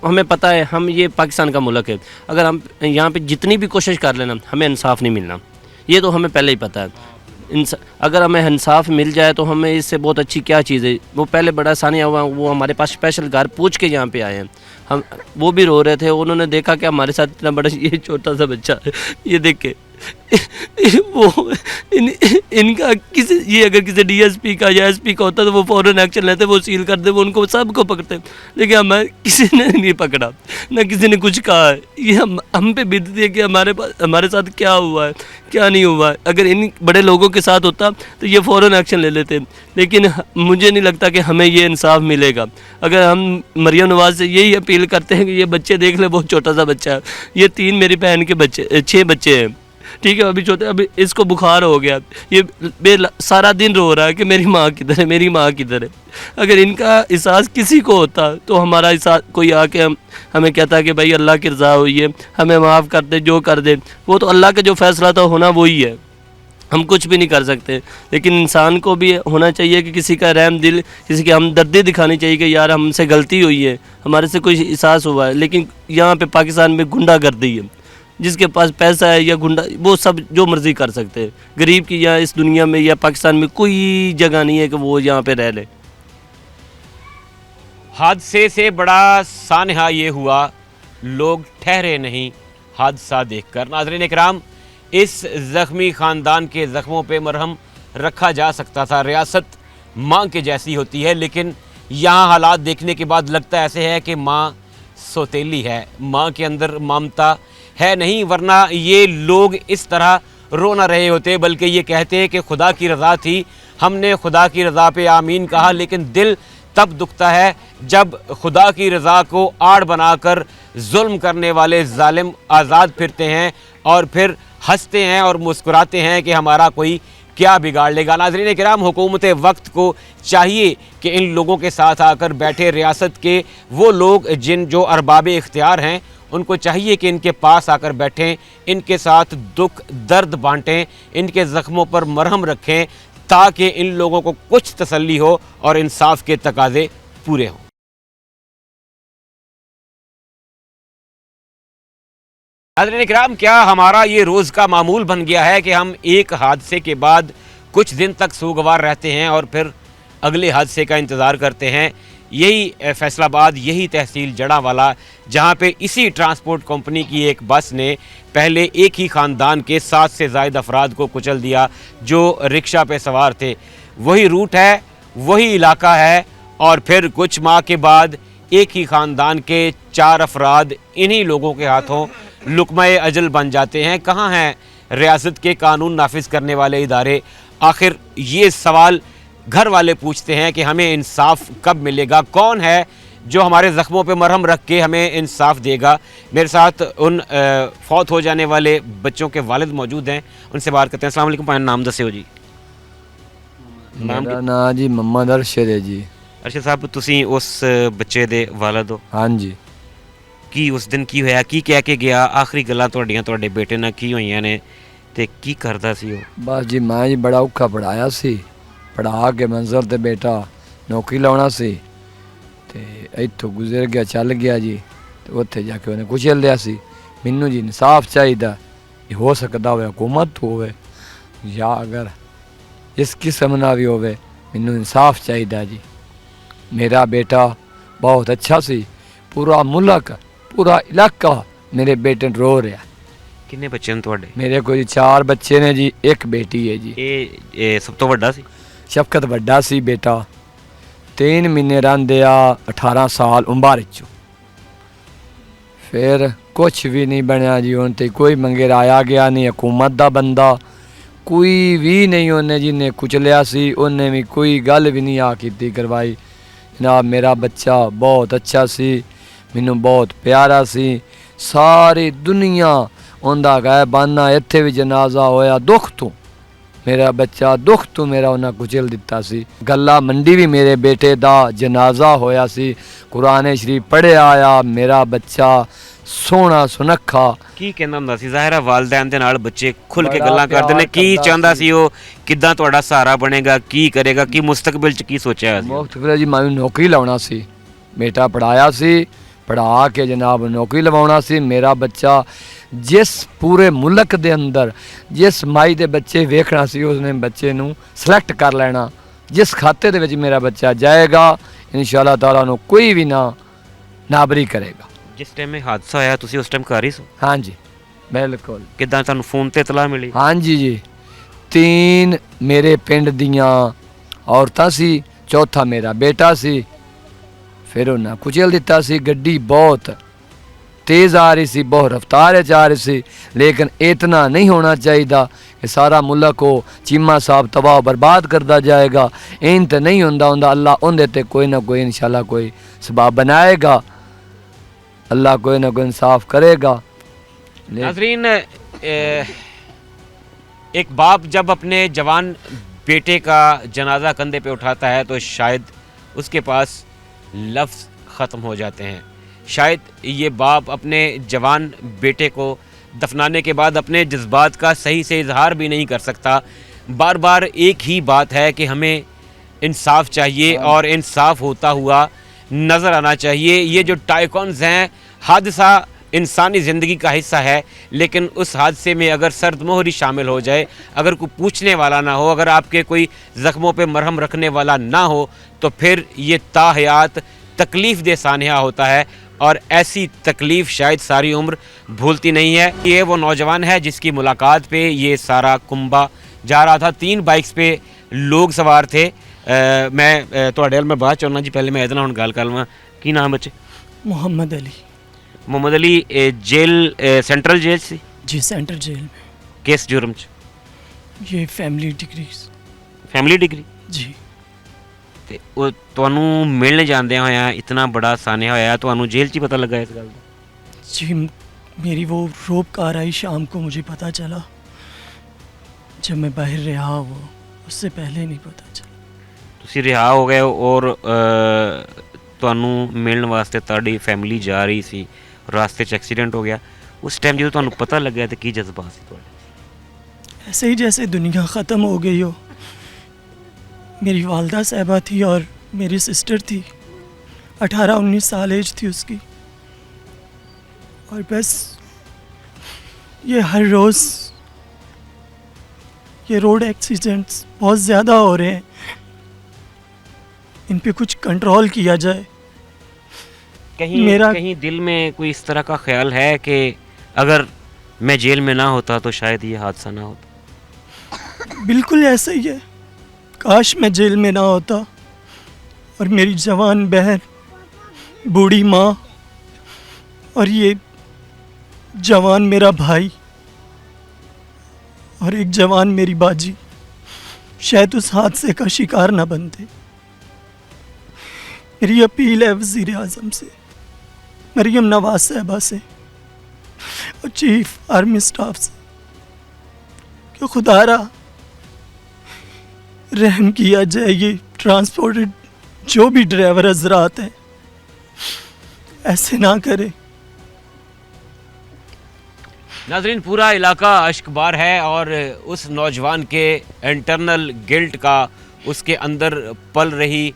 ہمیں پتہ ہے ہم یہ پاکستان کا ملک ہے. اگر ہم یہاں پہ جتنی بھی کوشش کر لینا ہمیں انصاف نہیں ملنا, یہ تو ہمیں پہلے ہی پتہ ہے. اگر ہمیں انصاف مل جائے تو ہمیں اس سے بہت اچھی کیا چیز ہے. وہ پہلے بڑا ثانیہ ہوا, وہ ہمارے پاس اسپیشل گھر پوچھ کے یہاں پہ آئے ہیں, ہم وہ بھی رو رہے تھے. انہوں نے دیکھا کہ ہمارے ساتھ اتنا بڑا یہ چھوٹا سا بچہ ہے, یہ دیکھ کے وہ ان کا کسی, یہ اگر کسی ڈی ایس پی کا یا ایس پی کا ہوتا تو وہ فوراً ایکشن لیتے, وہ سیل کرتے, وہ ان کو سب کو پکڑتے, لیکن ہمیں کسی نے نہیں پکڑا, نہ کسی نے کچھ کہا ہے. یہ ہم پہ بیتتی ہے کہ ہمارے ساتھ کیا ہوا ہے کیا نہیں ہوا ہے. اگر ان بڑے لوگوں کے ساتھ ہوتا تو یہ فوراً ایکشن لے لیتے, لیکن مجھے نہیں لگتا کہ ہمیں یہ انصاف ملے گا. اگر ہم مریم نواز سے یہی اپیل کرتے ہیں کہ یہ بچے دیکھ لیں, بہت چھوٹا سا بچہ ہے, یہ 3 میری بہن کے بچے 6 بچے ہیں, ٹھیک ہے, ابھی چھوٹے, ابھی اس کو بخار ہو گیا, یہ سارا دن رو رہا ہے کہ میری ماں کدھر ہے, میری ماں کدھر ہے. اگر ان کا احساس کسی کو ہوتا تو ہمارا احساس کوئی آ کے ہمیں کہتا کہ بھائی اللہ کی رضا ہوئی ہے, ہمیں معاف کر دے, جو کر دے, وہ تو اللہ کا جو فیصلہ تھا ہونا وہی ہے, ہم کچھ بھی نہیں کر سکتے. لیکن انسان کو بھی ہونا چاہیے کہ کسی کا رحم دل, کسی کی ہمدردی دکھانی چاہیے کہ یار ہم سے غلطی ہوئی ہے, ہمارے سے کوئی احساس ہوا ہے. لیکن یہاں پہ پاکستان میں گنڈا گردی ہے, جس کے پاس پیسہ ہے یا گنڈا, وہ سب جو مرضی کر سکتے ہیں. غریب کی یا اس دنیا میں یا پاکستان میں کوئی جگہ نہیں ہے کہ وہ یہاں پہ رہ لے. حادثے سے بڑا سانحہ یہ ہوا, لوگ ٹھہرے نہیں حادثہ دیکھ کر. ناظرین اکرام, اس زخمی خاندان کے زخموں پہ مرہم رکھا جا سکتا تھا. ریاست ماں کے جیسی ہوتی ہے, لیکن یہاں حالات دیکھنے کے بعد لگتا ایسے ہے کہ ماں سوتیلی ہے, ماں کے اندر ممتا ہے نہیں, ورنہ یہ لوگ اس طرح رو نہ رہے ہوتے, بلکہ یہ کہتے کہ خدا کی رضا تھی, ہم نے خدا کی رضا پہ آمین کہا. لیکن دل تب دکھتا ہے جب خدا کی رضا کو آڑ بنا کر ظلم کرنے والے ظالم آزاد پھرتے ہیں اور پھر ہنستے ہیں اور مسکراتے ہیں کہ ہمارا کوئی کیا بگاڑ لے گا. ناظرین کرام, حکومت وقت کو چاہیے کہ ان لوگوں کے ساتھ آ کر بیٹھے. ریاست کے وہ لوگ جو ارباب اختیار ہیں, ان کو چاہیے کہ ان کے پاس آ کر بیٹھیں, ان کے ساتھ دکھ درد بانٹیں, ان کے زخموں پر مرہم رکھیں, تاکہ ان لوگوں کو کچھ تسلی ہو اور انصاف کے تقاضے پورے ہوں. حضرین اکرام, کیا ہمارا یہ روز کا معمول بن گیا ہے کہ ہم ایک حادثے کے بعد کچھ دن تک سوگوار رہتے ہیں اور پھر اگلے حادثے کا انتظار کرتے ہیں؟ یہی فیصل آباد, یہی تحصیل جڑاوالا, جہاں پہ اسی ٹرانسپورٹ کمپنی کی ایک بس نے پہلے ایک ہی خاندان کے 7 سے زائد افراد کو کچل دیا جو رکشہ پہ سوار تھے. وہی روٹ ہے, وہی علاقہ ہے, اور پھر کچھ ماہ کے بعد ایک ہی خاندان کے 4 افراد انہی لوگوں کے ہاتھوں لقمہ اجل بن جاتے ہیں. کہاں ہیں ریاست کے قانون نافذ کرنے والے ادارے؟ آخر یہ سوال گھر والے پوچھتے ہیں کہ ہمیں انصاف کب ملے گا, کون ہے جو ہمارے زخموں پہ مرہم رکھ کے ہمیں انصاف دے گا. میرے ساتھ ان فوت ہو جانے والے بچوں کے والد موجود ہیں, ان سے بات کرتے ہیں. السلام علیکم, نام دسیو جی. میرا نام جی محمد ارشد ہے جی. ارشد صاحب, تسی اس بچے دے والد ہو. ہاں جی. کی اس دن کی ہویا, کی کہہ کے گیا, آخری گلاں تہاڈیاں تہاڈے بیٹے نال کی ہوئیاں نے تے کی کردا سی وہ؟ بس جی میں جی بڑا اوکھا پڑھایا سی, پڑھا کے منظر تے بیٹا نوکری لاؤنا سی تے ایتھوں گزر گیا, چل گیا جی, تے اوتھے جا کے انہیں کچل لیا سی. مینوں جی انصاف چاہیے, یہ ہو سکتا ہوئے حکومت ہوئے یا اگر اس قسم نہ بھی ہوئے, مینوں انصاف چاہیے جی. میرا بیٹا بہت اچھا سی, پورا ملک پورا علاقہ میرے بیٹے رو رہا. کنے بچے ہیں تہاڈے؟ میرے کو جی 4 بچے نے جی, ایک بیٹی ہے جی. اے سب تو وڈا سی؟ شفقت وڈا سی بیٹا, 3 مہینے رہندیا 18 سال عمر چو, پھر کچھ بھی نہیں بنیا جی. ہن تے کوئی منگے آیا گیا نہیں, حکومت دا بندہ کوئی بھی نہیں انہیں جی نے کچلیا سی, انہیں بھی کوئی گل بھی نہیں آ کیتی کروائی. جناب میرا بچہ بہت اچھا سی, مینوں بہت پیارا سی. ساری دنیا اوندا گئے بانا, ایتھے بھی جنازہ ہویا دکھ تو میرا بچہ, دکھ تو میرا انہاں کچل دیتا سی. گلا منڈی بھی میرے بیٹے دا جنازہ ہویا سی, قرآن شریف پڑھے آیا. میرا بچہ ਸੋਹਣਾ ਸੁਨੱਖਾ। ਕੀ ਕਹਿੰਦਾ ਹੁੰਦਾ ਸੀ? ਜ਼ਾਹਿਰ ਹੈ ਵਾਲਿਦੈਨ ਦੇ ਨਾਲ ਬੱਚੇ ਖੁੱਲ ਕੇ ਬੜਾ ਗੱਲਾਂ ਕਰਦੇ ਨੇ। ਪਿਆਰ ਕੀ ਕਰਦਾ ਚਾਹੁੰਦਾ ਸੀ। ਸੀ ਉਹ? ਕਿੱਦਾਂ ਤੁਹਾਡਾ ਸਹਾਰਾ ਬਣੇਗਾ? ਕੀ ਕਰੇਗਾ? ਕੀ ਮੁਸਤਕਬਲ 'ਚ ਕੀ ਸੋਚਿਆ ਹੋਇਆ ਸੀ? ਮੁਖਤਬਰ ਜੀ ਮੈਨੂੰ ਨੌਕਰੀ ਲਾਉਣਾ ਸੀ। ਬੇਟਾ ਪੜਾਇਆ ਸੀ, ਪੜਾ ਕੇ ਜਨਾਬ ਨੌਕਰੀ ਲਵਾਉਣਾ ਸੀ। ਮੇਰਾ ਬੱਚਾ ਜਿਸ ਪੂਰੇ ਮੁਲਕ ਦੇ ਅੰਦਰ ਜਿਸ ਮਾਈ ਦੇ ਬੱਚੇ ਵੇਖਣਾ ਸੀ ਉਸਨੇ ਬੱਚੇ ਨੂੰ ਸਿਲੈਕਟ ਕਰ ਲੈਣਾ। ਜਿਸ ਖਾਤੇ ਦੇ ਵਿੱਚ ਮੇਰਾ ਬੱਚਾ ਜਾਏਗਾ ਇਨਸ਼ਾਅੱਲਾ ਤਾਲਾ ਨੂੰ ਕੋਈ ਵੀ ਨਾਬਰੀ ਕਰੇਗਾ। ਜਿਸ ਟਾਈਮ ਇਹ ਹਾਦਸਾ ਹੋਇਆ ਤੁਸੀਂ ਉਸ ਟਾਈਮ ਘਰ ਹੀ ਸੋ? ਹਾਂਜੀ ਬਿਲਕੁਲ। ਕਿੱਦਾਂ ਤੁਹਾਨੂੰ ਫੋਨ ਤੇ ਇਤਲਾਹ ਮਿਲੀ? ਹਾਂਜੀ ਜੀ, 3 ਮੇਰੇ ਪਿੰਡ ਦੀਆਂ ਔਰਤਾਂ ਸੀ, ਚੌਥਾ ਮੇਰਾ ਬੇਟਾ ਸੀ। ਫਿਰ ਉਹਨਾਂ ਕੁਚਲ ਦਿੱਤਾ ਸੀ। ਗੱਡੀ ਬਹੁਤ ਤੇਜ਼ ਆ ਰਹੀ ਸੀ, ਬਹੁਤ ਰਫਤਾਰ 'ਚ ਆ ਰਹੀ ਸੀ, ਲੇਕਿਨ ਇਤਨਾ ਨਹੀਂ ਹੋਣਾ ਚਾਹੀਦਾ کہ سارا ملک کو چیمہ صاحب تباہ و برباد کرتا جائے گا. این تو نہیں ہوندا اللہ اندر تے کوئی نہ کوئی انشاءاللہ کوئی سباب بنائے گا. اللہ کوئی نہ کوئی انصاف کرے گا. ناظرین، ایک باپ جب اپنے جوان بیٹے کا جنازہ کندھے پہ اٹھاتا ہے تو شاید اس کے پاس لفظ ختم ہو جاتے ہیں. شاید یہ باپ اپنے جوان بیٹے کو دفنانے کے بعد اپنے جذبات کا صحیح سے اظہار بھی نہیں کر سکتا. بار بار ایک ہی بات ہے کہ ہمیں انصاف چاہیے اور انصاف ہوتا ہوا نظر آنا چاہیے. یہ جو ٹائیکونز ہیں، حادثہ انسانی زندگی کا حصہ ہے، لیکن اس حادثے میں اگر سرد مہری شامل ہو جائے، اگر کوئی پوچھنے والا نہ ہو، اگر آپ کے کوئی زخموں پہ مرہم رکھنے والا نہ ہو، تو پھر یہ تاحیات تکلیف دہ سانحہ ہوتا ہے، اور ایسی تکلیف شاید ساری عمر بھولتی نہیں ہے. یہ وہ نوجوان ہے جس کی ملاقات پہ یہ سارا کنبہ جا رہا تھا. 3 بائکس پہ لوگ سوار تھے. میں تھوڑے میں بات چاہنا جی، پہلے میں اتنا ہوں گل کر لواں. کی نام بچے؟ Muhammad Ali. Muhammad Ali jail central jail سی؟ جی سینٹرل جیل میں. کس جرم چ؟ یہ فیملی ڈگریز. Family degree? جی. تے او تانوں ملنے جاندے ہویا اتنا بڑا سانحہ ہویا، تانوں جیل چ پتہ لگا اس گل دا؟ جی میری وہ روب کار آئی شام کو، مجھے پتہ چلا جب میں باہر رہا. وہ اس سے پہلے نہیں پتہ چلا. تسی رہا ہو گئے اور تانوں ملن واسطے تہاڈی فیملی جا رہی سی، راستے چ ایکسیڈنٹ ہو گیا. اس ٹائم جدوں تانوں پتہ لگیا تے کی جذبات سی تہاڈے؟ ایسے ہی جیسے دنیا ختم ہو گئی ہو. میری والدہ صاحبہ تھی اور میری سسٹر تھی، 18-19 سال ایج تھی اس کی. اور بس یہ ہر روز یہ روڈ ایکسیڈنٹس بہت زیادہ ہو رہے ہیں. ان پہ کچھ کنٹرول کیا جائے. کہیں دل میں کوئی اس طرح کا خیال ہے کہ اگر میں جیل میں نہ ہوتا تو شاید یہ حادثہ نہ ہوتا؟ بالکل ایسا ہی ہے. کاش میں جیل میں نہ ہوتا اور میری جوان بہن، بوڑھی ماں اور یہ جوان میرا بھائی اور ایک جوان میری باجی شاید اس حادثے کا شکار نہ بنتے. میری اپیل ہے وزیر اعظم سے، مریم نواز صاحبہ سے اور چیف آرمی سٹاف سے کہ خدا را رحم کیا جائے. یہ ٹرانسپورٹڈ جو بھی ڈرائیور حضرات ہیں ایسے نہ کرے. ناظرین، پورا علاقہ اشکبار ہے اور اس نوجوان کے انٹرنل گلٹ کا، اس کے اندر پل رہی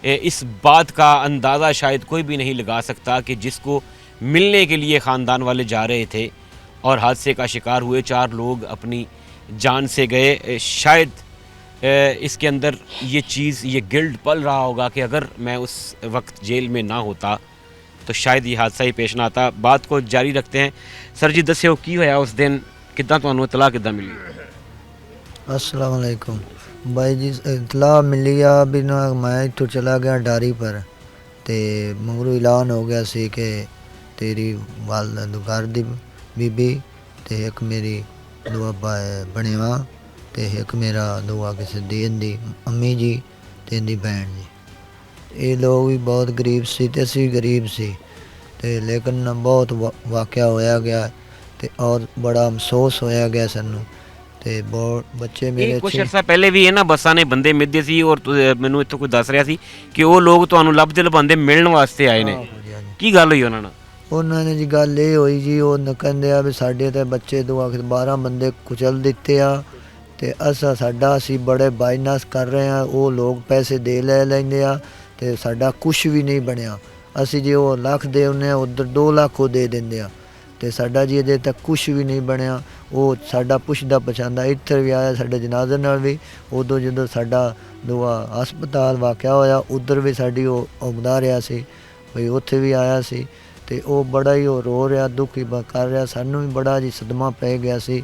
اس بات کا اندازہ شاید کوئی بھی نہیں لگا سکتا کہ جس کو ملنے کے لیے خاندان والے جا رہے تھے اور حادثے کا شکار ہوئے. 4 لوگ اپنی جان سے گئے. شاید اس کے اندر یہ چیز، یہ گلٹ پل رہا ہوگا کہ اگر میں اس وقت جیل میں نہ ہوتا تو شاید یہ حادثہ ہی پیش نہ آتا. بات کو جاری رکھتے ہیں. سر جی دسیو کی ہویا اس دن، کداں تانوں اطلاع کداں ملی؟ السلام علیکم بھائی جی. اطلاع ملی آ بھی نہ میں اتوں چلا گیا ڈاری پر تے مگرو اعلان ہو گیا سی کہ تیری والدہ گھر دی بی بی تے ایک میری دعا بنیواں تے ایک میرا دعا کسی دین دی امی جی تے دی بہن جی. یہ لوگ بھی بہت غریب سی تے اسی غریب سی تے لیکن بہت واقعہ ہویا گیا تے اور بڑا افسوس ہویا گیا سانوں تے بہت بچے میرے کچھ عرصہ پہلے بھی نا بساں نے بندے ملدے سی اور مینوں اتوں کوئی دس رہا سی کہ وہ لوگ تانوں لبدے لباندے ملن واسطے آئے نے. کی گل ہوئی انہاں نال؟ ਉਹਨਾਂ ਨੇ ਜੀ ਗੱਲ ਇਹ ਹੋਈ ਜੀ, ਉਹ ਕਹਿੰਦੇ ਆ ਵੀ ਸਾਡੇ ਤੇ ਬੱਚੇ 12 ਬੰਦੇ ਕੁਚਲ ਦਿੱਤੇ ਆ ਤੇ ਸਾਡਾ ਅਸੀਂ ਬੜੇ ਬਾਈਨਾਸ ਕਰ ਰਹੇ ਆ, ਉਹ ਲੋਕ ਪੈਸੇ ਦੇ ਲੈ ਲੈਂਦੇ ਆ ਤੇ ਸਾਡਾ ਕੁਝ ਵੀ ਨਹੀਂ ਬਣਿਆ। ਅਸੀਂ ਜੇ ਉਹ ਲੱਖ ਦੇ ਉਹਨੇ ਉਧਰ 2 ਲੱਖ ਉਹ ਦੇ ਦਿੰਦੇ ਆ ਤੇ ਸਾਡਾ ਜੀ ਅਜੇ ਤੱਕ ਕੁਝ ਵੀ ਨਹੀਂ ਬਣਿਆ। ਉਹ ਸਾਡਾ ਪੁੱਛਦਾ ਪਛਾਂਦਾ ਇੱਥੇ ਵੀ ਆਇਆ ਸਾਡੇ ਜਨਾਜ਼ੇ ਨਾਲ ਵੀ, ਉਦੋਂ ਜਦੋਂ ਸਾਡਾ ਹਸਪਤਾਲ ਵਾਕਿਆ ਹੋਇਆ ਉਧਰ ਵੀ ਸਾਡੀ ਉਹ ਆਉਂਦਾ ਰਿਹਾ ਸੀ ਬਈ, ਉੱਥੇ ਵੀ ਆਇਆ ਸੀ ਤੇ ਉਹ ਬੜਾ ਹੀ ਉਹ ਰੋ ਰਿਹਾ, ਦੁਖੀ ਕਰ ਰਿਹਾ, ਸਾਨੂੰ ਵੀ ਬੜਾ ਜੀ ਸਦਮਾ ਪੈ ਗਿਆ ਸੀ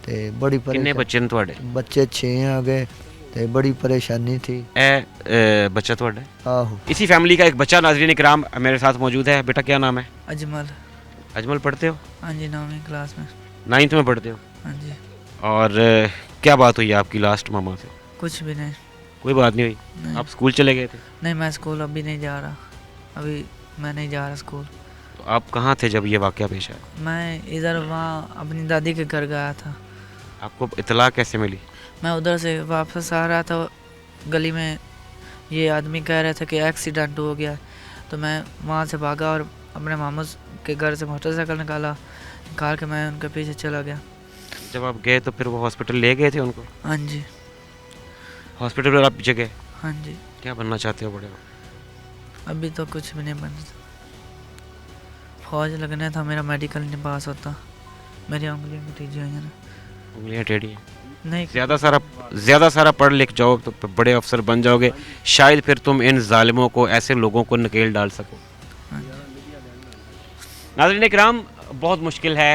ਤੇ ਬੜੀ ਕਿੰਨੇ ਬੱਚੇ ਨੇ ਤੁਹਾਡੇ? ਬੱਚੇ 6 ਆ ਗਏ ਤੇ बड़ी परेशानी थी। बच्चा थोड़ा? आहो। इसी फैमिली का एक बच्चा नाज़रीन इकराम मेरे साथ मौजूद है। बेटा क्या नाम है? अजमल। अजमल पढ़ते हो? हाँ जी, 9वीं क्लास में। 9th में पढ़ते हो? हाँ जी। और क्या बात हुई आपकी लास्ट मामा से? कुछ भी नहीं। कोई बात नहीं हुई? नहीं। आप स्कूल चले गए थे? नहीं, मैं स्कूल अभी नहीं जा रहा, अभी मैं नहीं जा रहा स्कूल। तो आप कहाँ थे जब ये वाक़या पेश आया? मैं इधर वहाँ अपनी दादी के घर गया था। आपको इतला कैसे मिली? मैं उधर से वापस आ रहा था, गली में ये आदमी कह रहे थे कि एक्सीडेंट हो गया, तो मैं वहाँ से भागा और अपने मामू के घर से मोटरसाइकिल निकाल के मैं उनके पीछे चला गया। जब आप गए तो फिर वो हॉस्पिटल ले गए थे उनको? हाँ जी। हॉस्पिटल पर आप पीछे गए? हाँ जी। क्या बनना चाहते हो बड़े हो? अभी तो कुछ भी नहीं बना, फौज लगना था, मेरा मेडिकल नहीं पास होता, मेरी उंगलियाँ टीजी हुई हैं ना। उंगलियाँ टेढ़ी हैं? नहीं, ज़्यादा सारा पढ़ लिख जाओ तो बड़े अफसर बन जाओगे, शायद फिर तुम इन जालिमों को, ऐसे लोगों को नकेल डाल सको। हाँ जी। नाज़रीन इकराम, बहुत मुश्किल है।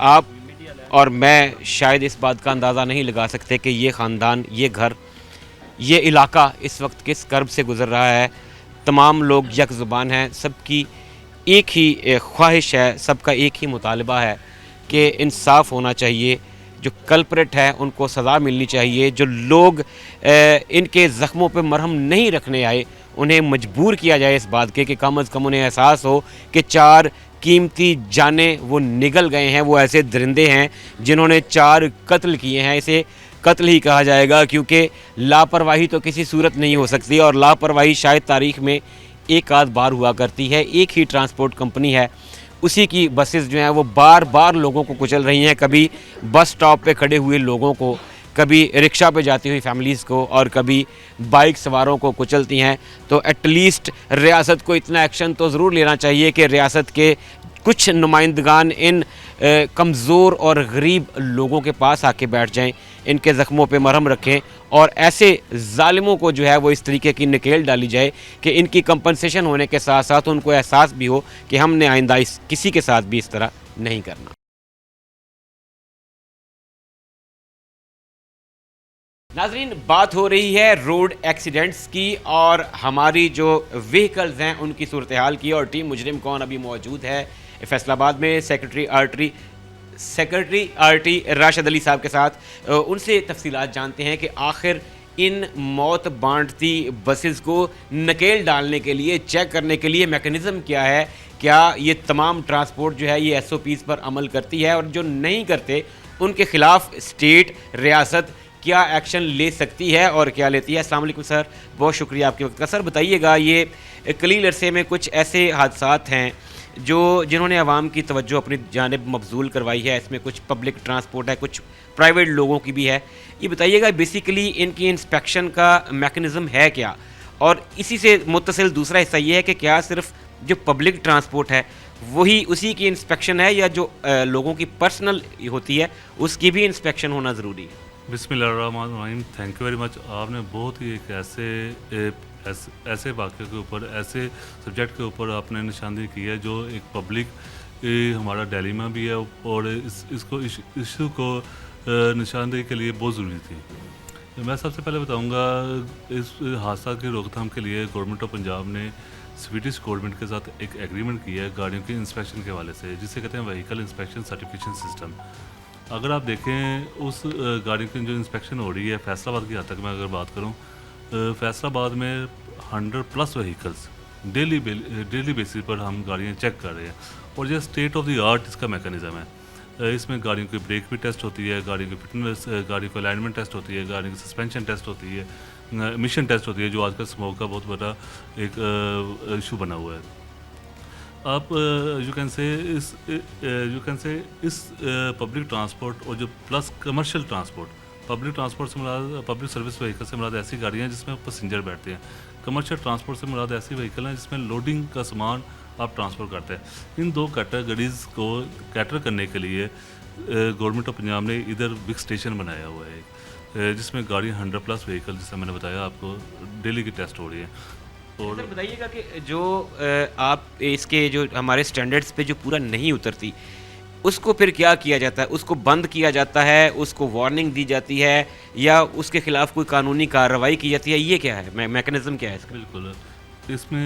आप और मैं शायद इस बात का अंदाज़ा नहीं लगा सकते कि ये ख़ानदान, ये घर, ये इलाका इस वक्त किस कर्ब से गुज़र रहा है। तमाम लोग यक ज़ुबान हैं, सबकी एक ही ख्वाहिश है, सबका एक ही मुतालबा है कि इंसाफ होना चाहिए। जो कल्प्रेट है उनको सज़ा मिलनी चाहिए। जो लोग इनके ज़ख्मों पे मरहम नहीं रखने आए, उन्हें मजबूर किया जाए इस बात के कि कम अज़ कम उन्हें एहसास हो कि 4 कीमती जानें वो निगल गए हैं। वो ऐसे दरिंदे हैं जिन्होंने 4 कत्ल किए हैं। इसे कत्ल ही कहा जाएगा क्योंकि लापरवाही तो किसी सूरत नहीं हो सकती, और लापरवाही शायद तारीख़ में एक आध बार हुआ करती है। एक ही ट्रांसपोर्ट कंपनी है, उसी की बसेस जो हैं वो बार बार लोगों को कुचल रही हैं। कभी बस स्टॉप पे खड़े हुए लोगों को, कभी रिक्शा पे जाती हुई फैमिलीज़ को, और कभी बाइक सवारों को कुचलती हैं। तो एटलीस्ट रियासत को इतना एक्शन तो ज़रूर लेना चाहिए कि रियासत के कुछ नुमाइंदगान इन कमज़ोर और गरीब लोगों के पास आके बैठ जाएं, इनके ज़ख्मों पे मरहम रखें, और ऐसे ज़ालिमों को जो है वो इस तरीके की नकेल डाली जाए कि इनकी कंपनसेशन होने के साथ साथ उनको एहसास भी हो कि हमने आइंदा किसी के साथ भी इस तरह नहीं करना। नाज़रीन, बात हो रही है रोड एक्सीडेंट्स की और हमारी जो व्हीकल्स हैं उनकी सूरत हाल की, और टीम मुजरिम कौन अभी मौजूद है फैसलाबाद में सेक्रेटरी आरटी राशिद अली साहब के साथ। उनसे तफसीलात जानते हैं कि आखिर इन मौत बांटती बसेस को नकेल डालने के लिए, चेक करने के लिए मैकेनिज़्म क्या है। क्या ये तमाम ट्रांसपोर्ट जो है ये SOPs पर अमल करती है, और जो नहीं करते उनके ख़िलाफ़ स्टेट, रियासत क्या एक्शन ले सकती है और क्या लेती है। अस्सलाम वालेकुम सर, बहुत शुक्रिया आपके वक्त का। सर बताइएगा, ये कलील अरसे में कुछ ऐसे हादसात हैं जिन्होंने आवाम की तवज्जो अपनी जानिब मबजूल करवाई है। इसमें कुछ पब्लिक ट्रांसपोर्ट है, कुछ प्राइवेट लोगों की भी है। ये बताइएगा बेसिकली इनकी इंस्पेक्शन का मैकेनिज़्म है क्या, और इसी से मुत्तसिल दूसरा हिस्सा ये है कि क्या सिर्फ जो पब्लिक ट्रांसपोर्ट है वही उसी की इंस्पेक्शन है, या जो लोगों की पर्सनल होती है उसकी भी इंस्पेक्शन होना ज़रूरी है। बिस्मिल्लाहिर्रहमानिर्रहीम। Thank you very much. आपने बहुत ही एक ऐसे वाक़े के ऊपर, ऐसे सब्जेक्ट के ऊपर आपने निशानदेही की है जो एक पब्लिक हमारा डिलेमा भी है, और इशू को निशानदेही के लिए बहुत ज़रूरी थी। मैं सबसे पहले बताऊंगा, इस हादसा की रोकथाम के लिए गवर्नमेंट ऑफ पंजाब ने स्वीडिश गवर्नमेंट के साथ एक एग्रीमेंट किया है गाड़ियों की इंस्पेक्शन के हवाले से, जिसे कहते हैं व्हीकल इंस्पेक्शन सर्टिफिकेशन सिस्टम। अगर आप देखें उस गाड़ी की जो इंस्पेक्शन हो रही है फैसलाबाद की हद तक मैं अगर बात करूं, फैसलाबाद में 100+ व्हीकल्स डेली बेसिस पर हम गाड़ियां चेक कर रहे हैं, और ये स्टेट ऑफ द आर्ट इसका मैकेनिज़्म है। इसमें गाड़ियों की ब्रेक भी टेस्ट होती है, गाड़ियों की फिटनेस, गाड़ी को अलाइनमेंट टेस्ट होती है, गाड़ी की सस्पेंशन टेस्ट होती है, मिशन टेस्ट होती है, जो आजकल स्मोक का बहुत बड़ा एक इशू बना हुआ है। आप यू कैन से इस पब्लिक ट्रांसपोर्ट और जो plus commercial transport, public transport से मुराद पब्लिक सर्विस व्हीकल से मुराद ऐसी गाड़ियाँ हैं जिसमें पैसेंजर बैठते हैं। कमर्शियल ट्रांसपोर्ट से मुराद ऐसी व्हीकल हैं जिसमें लोडिंग का सामान आप ट्रांसफ़र करते हैं। इन दो कैटेगरीज को कैटर करने के लिए गवर्नमेंट ऑफ पंजाब ने इधर बिग स्टेशन बनाया हुआ है जिसमें गाड़ी 100+ व्हीकल, जैसा मैंने बताया आपको, डेली की टेस्ट हो रही है। और सर बताइएगा कि जो आप इसके जो हमारे स्टैंडर्ड्स पे जो पूरा नहीं उतरती, उसको फिर क्या किया जाता है? उसको बंद किया जाता है, उसको वार्निंग दी जाती है, या उसके खिलाफ कोई कानूनी कार्रवाई की जाती है? ये क्या है, मैकेनिज्म क्या है इसका? बिल्कुल, इसमें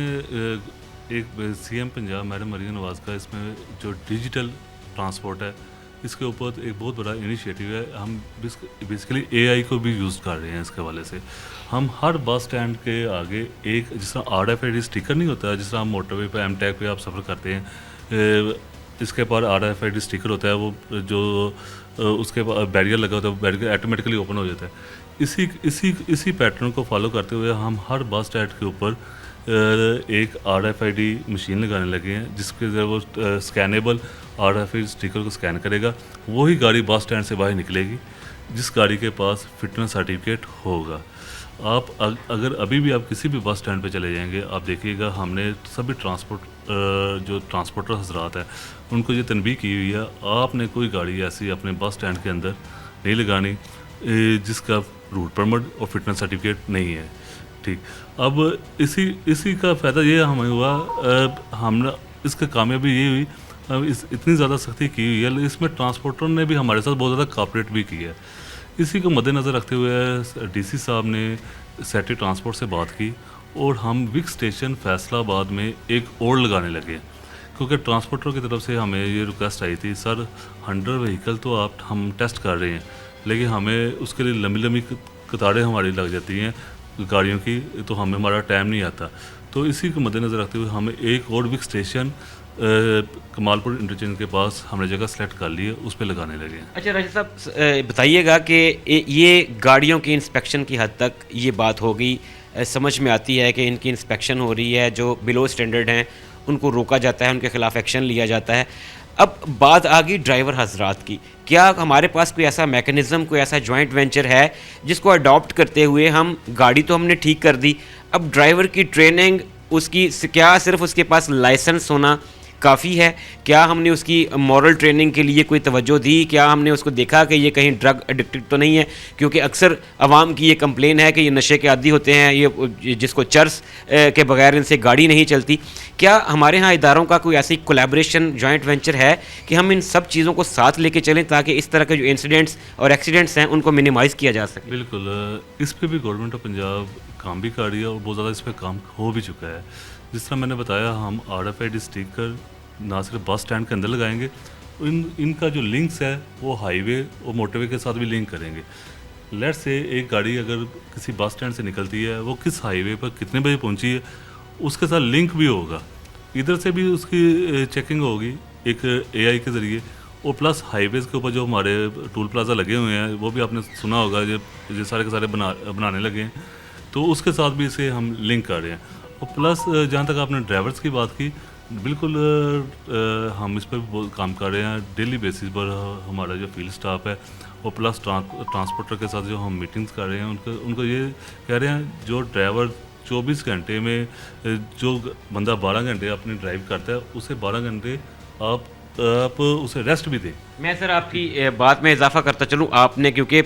एक सीएम पंजाब मैडम मरियम नवाज़ का इसमें जो डिजिटल ट्रांसपोर्ट है, इसके ऊपर एक बहुत बड़ा इनिशिएटिव है। हम बेसिकली एआई को भी यूज़ कर रहे हैं इसके हवाले से। हम हर बस स्टैंड के आगे एक, जिस तरह RFID स्टिकर नहीं होता है, जिस तरह हम मोटरवे पे एमटैग पे आप सफ़र करते हैं, इसके पर RFID स्टिकर होता है, वो जो उसके बैरियर लगा होता है, बैरियर ऑटोमेटिकली ओपन हो जाता है। इसी पैटर्न को फॉलो करते हुए हम हर बस स्टैंड के ऊपर एक RFID मशीन लगाने लगे हैं, जिसके ज़रिए वो स्कैनेबल RFID स्टिकर को स्कैन करेगा। वही गाड़ी बस स्टैंड से बाहर निकलेगी जिस गाड़ी के पास फिटनेस सर्टिफिकेट होगा। आप अगर अभी भी आप किसी भी बस स्टैंड पे चले जाएंगे, आप देखिएगा हमने सभी जो ट्रांसपोर्टर हजरात हैं उनको ये तनबीह की हुई है, आपने कोई गाड़ी ऐसी अपने बस स्टैंड के अंदर नहीं लगानी जिसका रूट परमिट और फिटनेस सर्टिफिकेट नहीं है। ठीक, अब इसी का फ़ायदा ये हमें हुआ, हमने इसका कामयाबी ये हुई, इतनी ज़्यादा सख्ती की हुई है, इसमें ट्रांसपोर्टर ने भी हमारे साथ बहुत ज़्यादा कॉपरेट भी किया है। इसी को मद्देनज़र रखते हुए DC साहब ने सेक्रेटरी ट्रांसपोर्ट से बात की और हम विक स्टेशन फैसलाबाद में एक और लगाने लगे, क्योंकि ट्रांसपोर्टर की तरफ से हमें ये रिक्वेस्ट आई थी, सर 100 व्हीकल तो हम टेस्ट कर रहे हैं, लेकिन हमें उसके लिए लंबी कतारें हमारी लग जाती हैं गाड़ियों की, तो हमारा टाइम नहीं आता। तो इसी को मद्देनज़र रखते हुए हमें एक और विक स्टेशन कमालपुर इंटरचेंज के पास हमने जगह सेलेक्ट कर ली है, उस पर लगाने लगे हैं। अच्छा राशिद साहब बताइएगा कि ये गाड़ियों की इंस्पेक्शन की हद तक ये बात हो गई, समझ में आती है कि इनकी इंस्पेक्शन हो रही है, जो बिलो स्टैंडर्ड हैं उनको रोका जाता है, उनके खिलाफ एक्शन लिया जाता है। अब बात आ गई ड्राइवर हजरात की, क्या हमारे पास कोई ऐसा मैकेनिज़्म, कोई ऐसा जॉइंट वेंचर है जिसको अडॉप्ट करते हुए हम, गाड़ी तो हमने ठीक कर दी, अब ड्राइवर की ट्रेनिंग, उसकी क्या सिर्फ उसके पास लाइसेंस होना काफ़ी है? क्या हमने उसकी मॉरल ट्रेनिंग के लिए कोई तवज्जो दी? क्या हमने उसको देखा कि ये कहीं ड्रग एडिक्टेड तो नहीं है? क्योंकि अक्सर आवाम की ये कंप्लेन है कि ये नशे के आदी होते हैं, ये जिसको चर्स के बगैर इनसे गाड़ी नहीं चलती। क्या हमारे यहाँ इदारों का कोई ऐसी कोलैबोरेशन, जॉइंट वेंचर है कि हम इन सब चीज़ों को साथ लेके चलें ताकि इस तरह के जो इंसिडेंट्स और एक्सीडेंट्स हैं उनको मिनिमाइज़ किया जा सके? बिल्कुल, इस पर भी गवर्नमेंट ऑफ पंजाब काम भी कर रही है और बहुत ज़्यादा इस पर काम हो भी चुका है। जिस तरह मैंने बताया, हम RFID स्टिकर ना सिर्फ बस स्टैंड के अंदर लगाएंगे, इनका जो लिंक्स है वो हाईवे और मोटरवे के साथ भी लिंक करेंगे। लेट्स से एक गाड़ी अगर किसी बस स्टैंड से निकलती है, वो किस हाईवे पर कितने बजे पहुंची है, उसके साथ लिंक भी होगा। इधर से भी उसकी चेकिंग होगी एक AI के ज़रिए, और प्लस हाईवेज़ के ऊपर जो हमारे टूल प्लाजा लगे हुए हैं, वो भी आपने सुना होगा, ये सारे के सारे बनाने लगे हैं, तो उसके साथ भी इसे हम लिंक कर रहे हैं। और प्लस जहाँ तक आपने ड्राइवर्स की बात की, बिल्कुल हम इस पर भी काम कर रहे हैं। डेली बेसिस पर हमारा जो फील्ड स्टाफ है और प्लस ट्रांसपोर्टर के साथ जो हम मीटिंग्स कर रहे हैं, उनको ये कह रहे हैं, जो ड्राइवर 24 घंटे में, जो बंदा 12 घंटे अपनी ड्राइव करता है, उसे 12 घंटे आप उसे रेस्ट भी दें। मैं सर आपकी बात में इजाफा करता चलूँ, आपने क्योंकि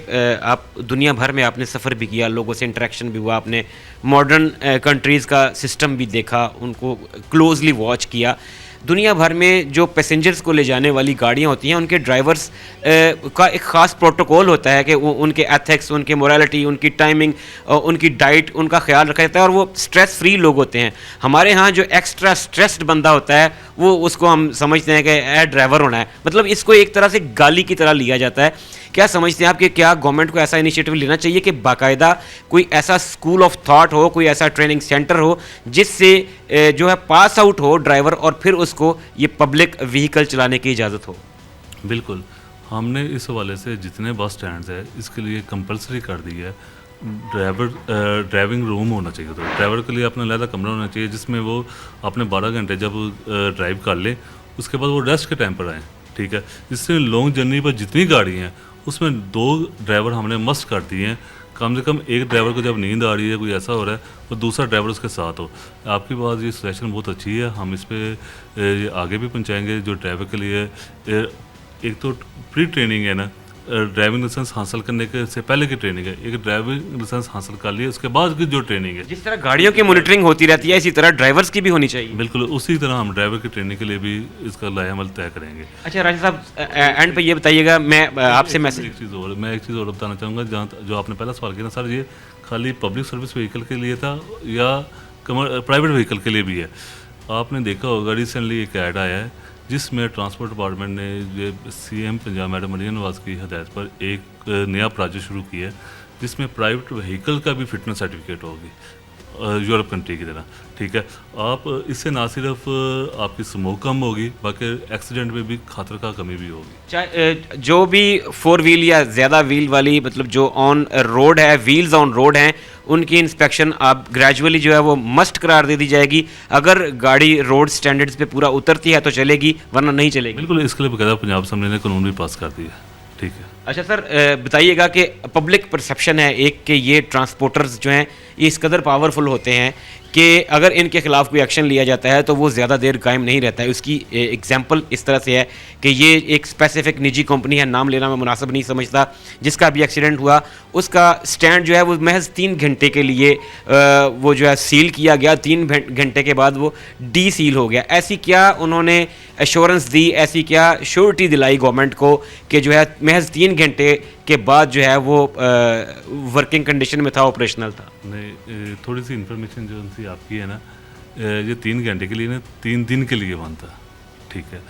आप दुनिया भर में आपने सफ़र भी किया, लोगों से इंटरेक्शन भी हुआ, आपने मॉडर्न कंट्रीज़ का सिस्टम भी देखा, उनको क्लोजली वॉच किया। दुनिया भर में जो पैसेंजर्स को ले जाने वाली गाड़ियाँ होती हैं, उनके ड्राइवर्स का एक ख़ास प्रोटोकॉल होता है कि उनके एथिक्स, उनके मोरालिटी, उनकी टाइमिंग, उनकी डाइट, उनका ख्याल रखा जाता है, और वो स्ट्रेस फ्री लोग होते हैं। हमारे यहाँ जो एक्स्ट्रा स्ट्रेस्ड बंदा होता है, वो उसको हम समझते हैं कि ड्राइवर होना है, मतलब इसको एक तरह से गाली की तरह लिया जाता है। क्या समझते हैं आप कि क्या गवर्नमेंट को ऐसा इनिशिएटिव लेना चाहिए कि बाकायदा कोई ऐसा स्कूल ऑफ थॉट हो, कोई ऐसा ट्रेनिंग सेंटर हो जिससे जो है पास आउट हो ड्राइवर और फिर उसको ये पब्लिक व्हीकल चलाने की इजाज़त हो? बिल्कुल, हमने इस हवाले से जितने बस स्टैंड्स है इसके लिए कंपलसरी कर दी है ड्राइविंग रूम होना चाहिए था। ड्राइवर के लिए अपना अलग कमरा होना चाहिए जिसमें वो अपने 12 घंटे जब ड्राइव कर ले उसके बाद वो रेस्ट के टाइम पर आएँ, ठीक है। जिससे लॉन्ग जर्नी पर जितनी गाड़ी हैं उसमें 2 ड्राइवर हमने मस्ट कर दिए हैं। कम से कम एक ड्राइवर को जब नींद आ रही है, कोई ऐसा हो रहा है, तो दूसरा ड्राइवर उसके साथ हो। आपकी बात ये सजेशन बहुत अच्छी है, हम इस पर आगे भी पहुँचाएँगे। जो ड्राइवर के लिए एक तो प्री ट्रेनिंग है ना, ड्राइविंग लाइसेंस हासिल करने के से पहले की ट्रेनिंग है, एक ड्राइविंग लाइसेंस हासिल कर लिया उसके बाद की जो ट्रेनिंग है। जिस तरह गाड़ियों की मॉनिटरिंग होती रहती है इसी तरह ड्राइवर्स की भी होनी चाहिए। बिल्कुल उसी तरह हम ड्राइवर की ट्रेनिंग के लिए भी इसका लाएअमल तय करेंगे। अच्छा राजा साहब, एंड पे ये बताइएगा, मैं आपसे मैं एक चीज़ और बताना चाहूँगा, जहाँ जो आपने पहला सवाल किया ना सर, ये खाली पब्लिक सर्विस व्हीकल के लिए था या प्राइवेट व्हीकल के लिए भी है। आपने देखा होगा रिसेंटली एक ऐड आया है जिसमें ट्रांसपोर्ट डिपार्टमेंट ने ये CM पंजाब मैडम मरियम नवाज की हदायत पर एक नया प्रोजेक्ट शुरू किया है जिसमें प्राइवेट व्हीकल का भी फिटनेस सर्टिफिकेट होगी यूरोप कंट्री की तरह, ठीक है। आप इससे ना सिर्फ आपकी स्मोक कम होगी बल्कि एक्सीडेंट में भी खतरे का कमी भी होगी। चाहे जो भी 4 व्हील या ज़्यादा व्हील वाली मतलब जो ऑन रोड है, व्हील्स ऑन रोड हैं, उनकी इंस्पेक्शन आप ग्रेजुअली जो है वो मस्ट करार दे दी जाएगी। अगर गाड़ी रोड स्टैंडर्ड्स पे पूरा उतरती है तो चलेगी, वरना नहीं चलेगी। बिल्कुल, इसके लिए बकायदा पंजाब असेंबली ने कानून भी पास कर दिया, ठीक है। अच्छा सर, बताइएगा कि पब्लिक परसेप्शन है एक कि ये ट्रांसपोर्टर्स जो हैं ये इस कदर पावरफुल होते हैं कि अगर इनके खिलाफ कोई एक्शन लिया जाता है तो वो ज़्यादा देर कायम नहीं रहता है। उसकी एग्जांपल इस तरह से है कि ये एक स्पेसिफिक निजी कंपनी है, नाम लेना मैं मुनासिब नहीं समझता, जिसका भी एक्सीडेंट हुआ उसका स्टैंड जो है वो महज 3 घंटे के लिए वो जो है सील किया गया, 3 घंटे के बाद वो डी सील हो गया। ऐसी क्या उन्होंने एश्योरेंस दी, ऐसी क्या श्योरिटी दिलाई गवर्नमेंट को कि जो है महज 3 घंटे के बाद जो है वो वर्किंग कंडीशन में था, ऑपरेशनल था? नहीं, थोड़ी सी इन्फॉर्मेशन जो उनसे आपकी है ना, ये 3 घंटे के लिए ना 3 दिन के लिए बंद था, ठीक है।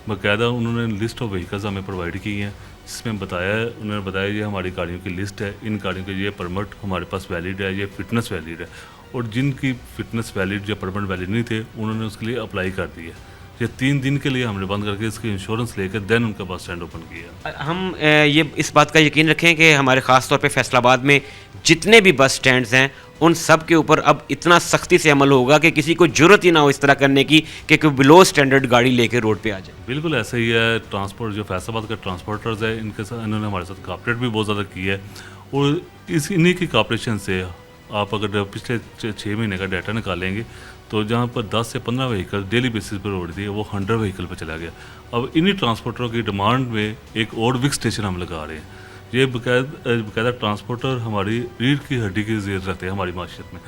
बाकायदा उन्होंने लिस्ट ऑफ व्हीकल्स हमें प्रोवाइड की हैं जिसमें उन्होंने बताया ये हमारी गाड़ियों की लिस्ट है, इन गाड़ियों के ये परमिट हमारे पास वैलिड है, ये फिटनेस वैलिड है, और जिनकी फिटनेस वैलिड या परमिट वैलिड नहीं थे उन्होंने उसके लिए अप्लाई कर दिया। ये 3 दिन के लिए हमने बंद करके इसकी इंश्योरेंस लेकर देन उनका बस स्टैंड ओपन किया। हम ये इस बात का यकीन रखें कि हमारे ख़ास तौर पे फैसलाबाद में जितने भी बस स्टैंड्स हैं उन सब के ऊपर अब इतना सख्ती से अमल होगा कि किसी को जरूरत ही ना हो इस तरह करने की कि कोई बिलो स्टैंडर्ड गाड़ी लेके रोड पे आ जाए। बिल्कुल ऐसा ही है। ट्रांसपोर्ट जो फैसलाबाद का ट्रांसपोर्टर्स है इनके साथ इन्होंने हमारे साथ कॉपरेट भी बहुत ज़्यादा की है, और इन्हीं की कॉपरेशन से आप अगर पिछले 6 महीने का डाटा निकालेंगे तो जहाँ पर 10 से 15 व्हीकल डेली बेसिस पर रोड थी वो 100 व्हीकल पर चला गया। अब इन्हीं ट्रांसपोर्टरों की डिमांड में एक और विक स्टेशन हम लगा रहे हैं। ये बाकायदा ट्रांसपोर्टर हमारी रीढ़ की हड्डी की ज़रूरत रखते हैं हमारी माशियत में,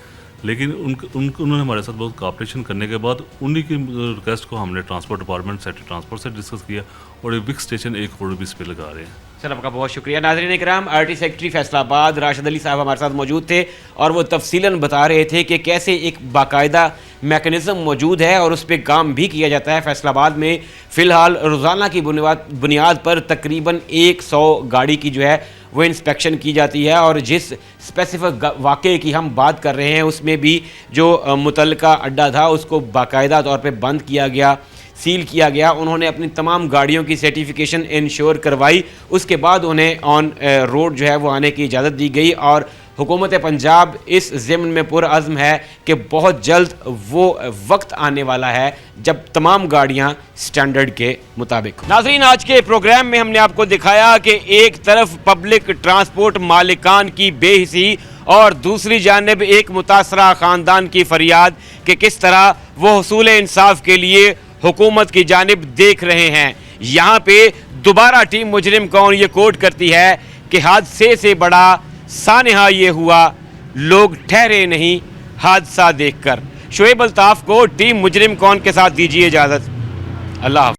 लेकिन उन्होंने हमारे साथ बहुत कॉपरेशन करने के बाद उन्हीं की रिक्वेस्ट को हमने ट्रांसपोर्ट डिपार्टमेंट सेक्रेटरी ट्रांसपोर्ट से डिस्कस किया और एक विक स्टेशन एक और भी इस पर लगा रहे हैं। सर आपका बहुत शुक्रिया। नाज़रीन इकराम, RT सेक्रेटरी फैसलाबाद राशिद अली साहब हमारे साथ मौजूद थे और वो तफसीलन बता रहे थे कि कैसे एक बाकायदा मैकेनिज़्म मौजूद है और उस पर काम भी किया जाता है। फैसलाबाद में फ़िलहाल रोज़ाना की बुनियाद पर तकरीबन 100 गाड़ी की जो है वो इंस्पेक्शन की जाती है, और जिस स्पेसिफिक वाक़े की हम बात कर रहे हैं उसमें भी जो मुतल्लिका अड्डा था उसको बाकायदा तौर पे बंद किया गया, सील किया गया। उन्होंने अपनी तमाम गाड़ियों की सर्टिफिकेशन इंश्योर करवाई, उसके बाद उन्हें ऑन रोड जो है वो आने की इजाज़त दी गई, और हुकूमत पंजाब इस ज़िम्न में पुरअज़्म है कि बहुत जल्द वो वक्त आने वाला है जब तमाम गाड़ियां स्टैंडर्ड के मुताबिक। नाज़रीन, आज के प्रोग्राम में हमने आपको दिखाया कि एक तरफ पब्लिक ट्रांसपोर्ट मालिकान की बेहिसी और दूसरी जानिब एक मुतासरा ख़ानदान की फरियाद कि किस तरह वो हुसूल इंसाफ के लिए हुकूमत की जानिब देख रहे हैं। यहाँ पे दोबारा टीम मुजरिम कौन ये कोट करती है कि हादसे से बड़ा सानहा ये हुआ, लोग ठहरे नहीं हादसा देखकर। शोएब अल्ताफ को टीम मुजरिम कौन के साथ दीजिए इजाज़त। अल्लाह।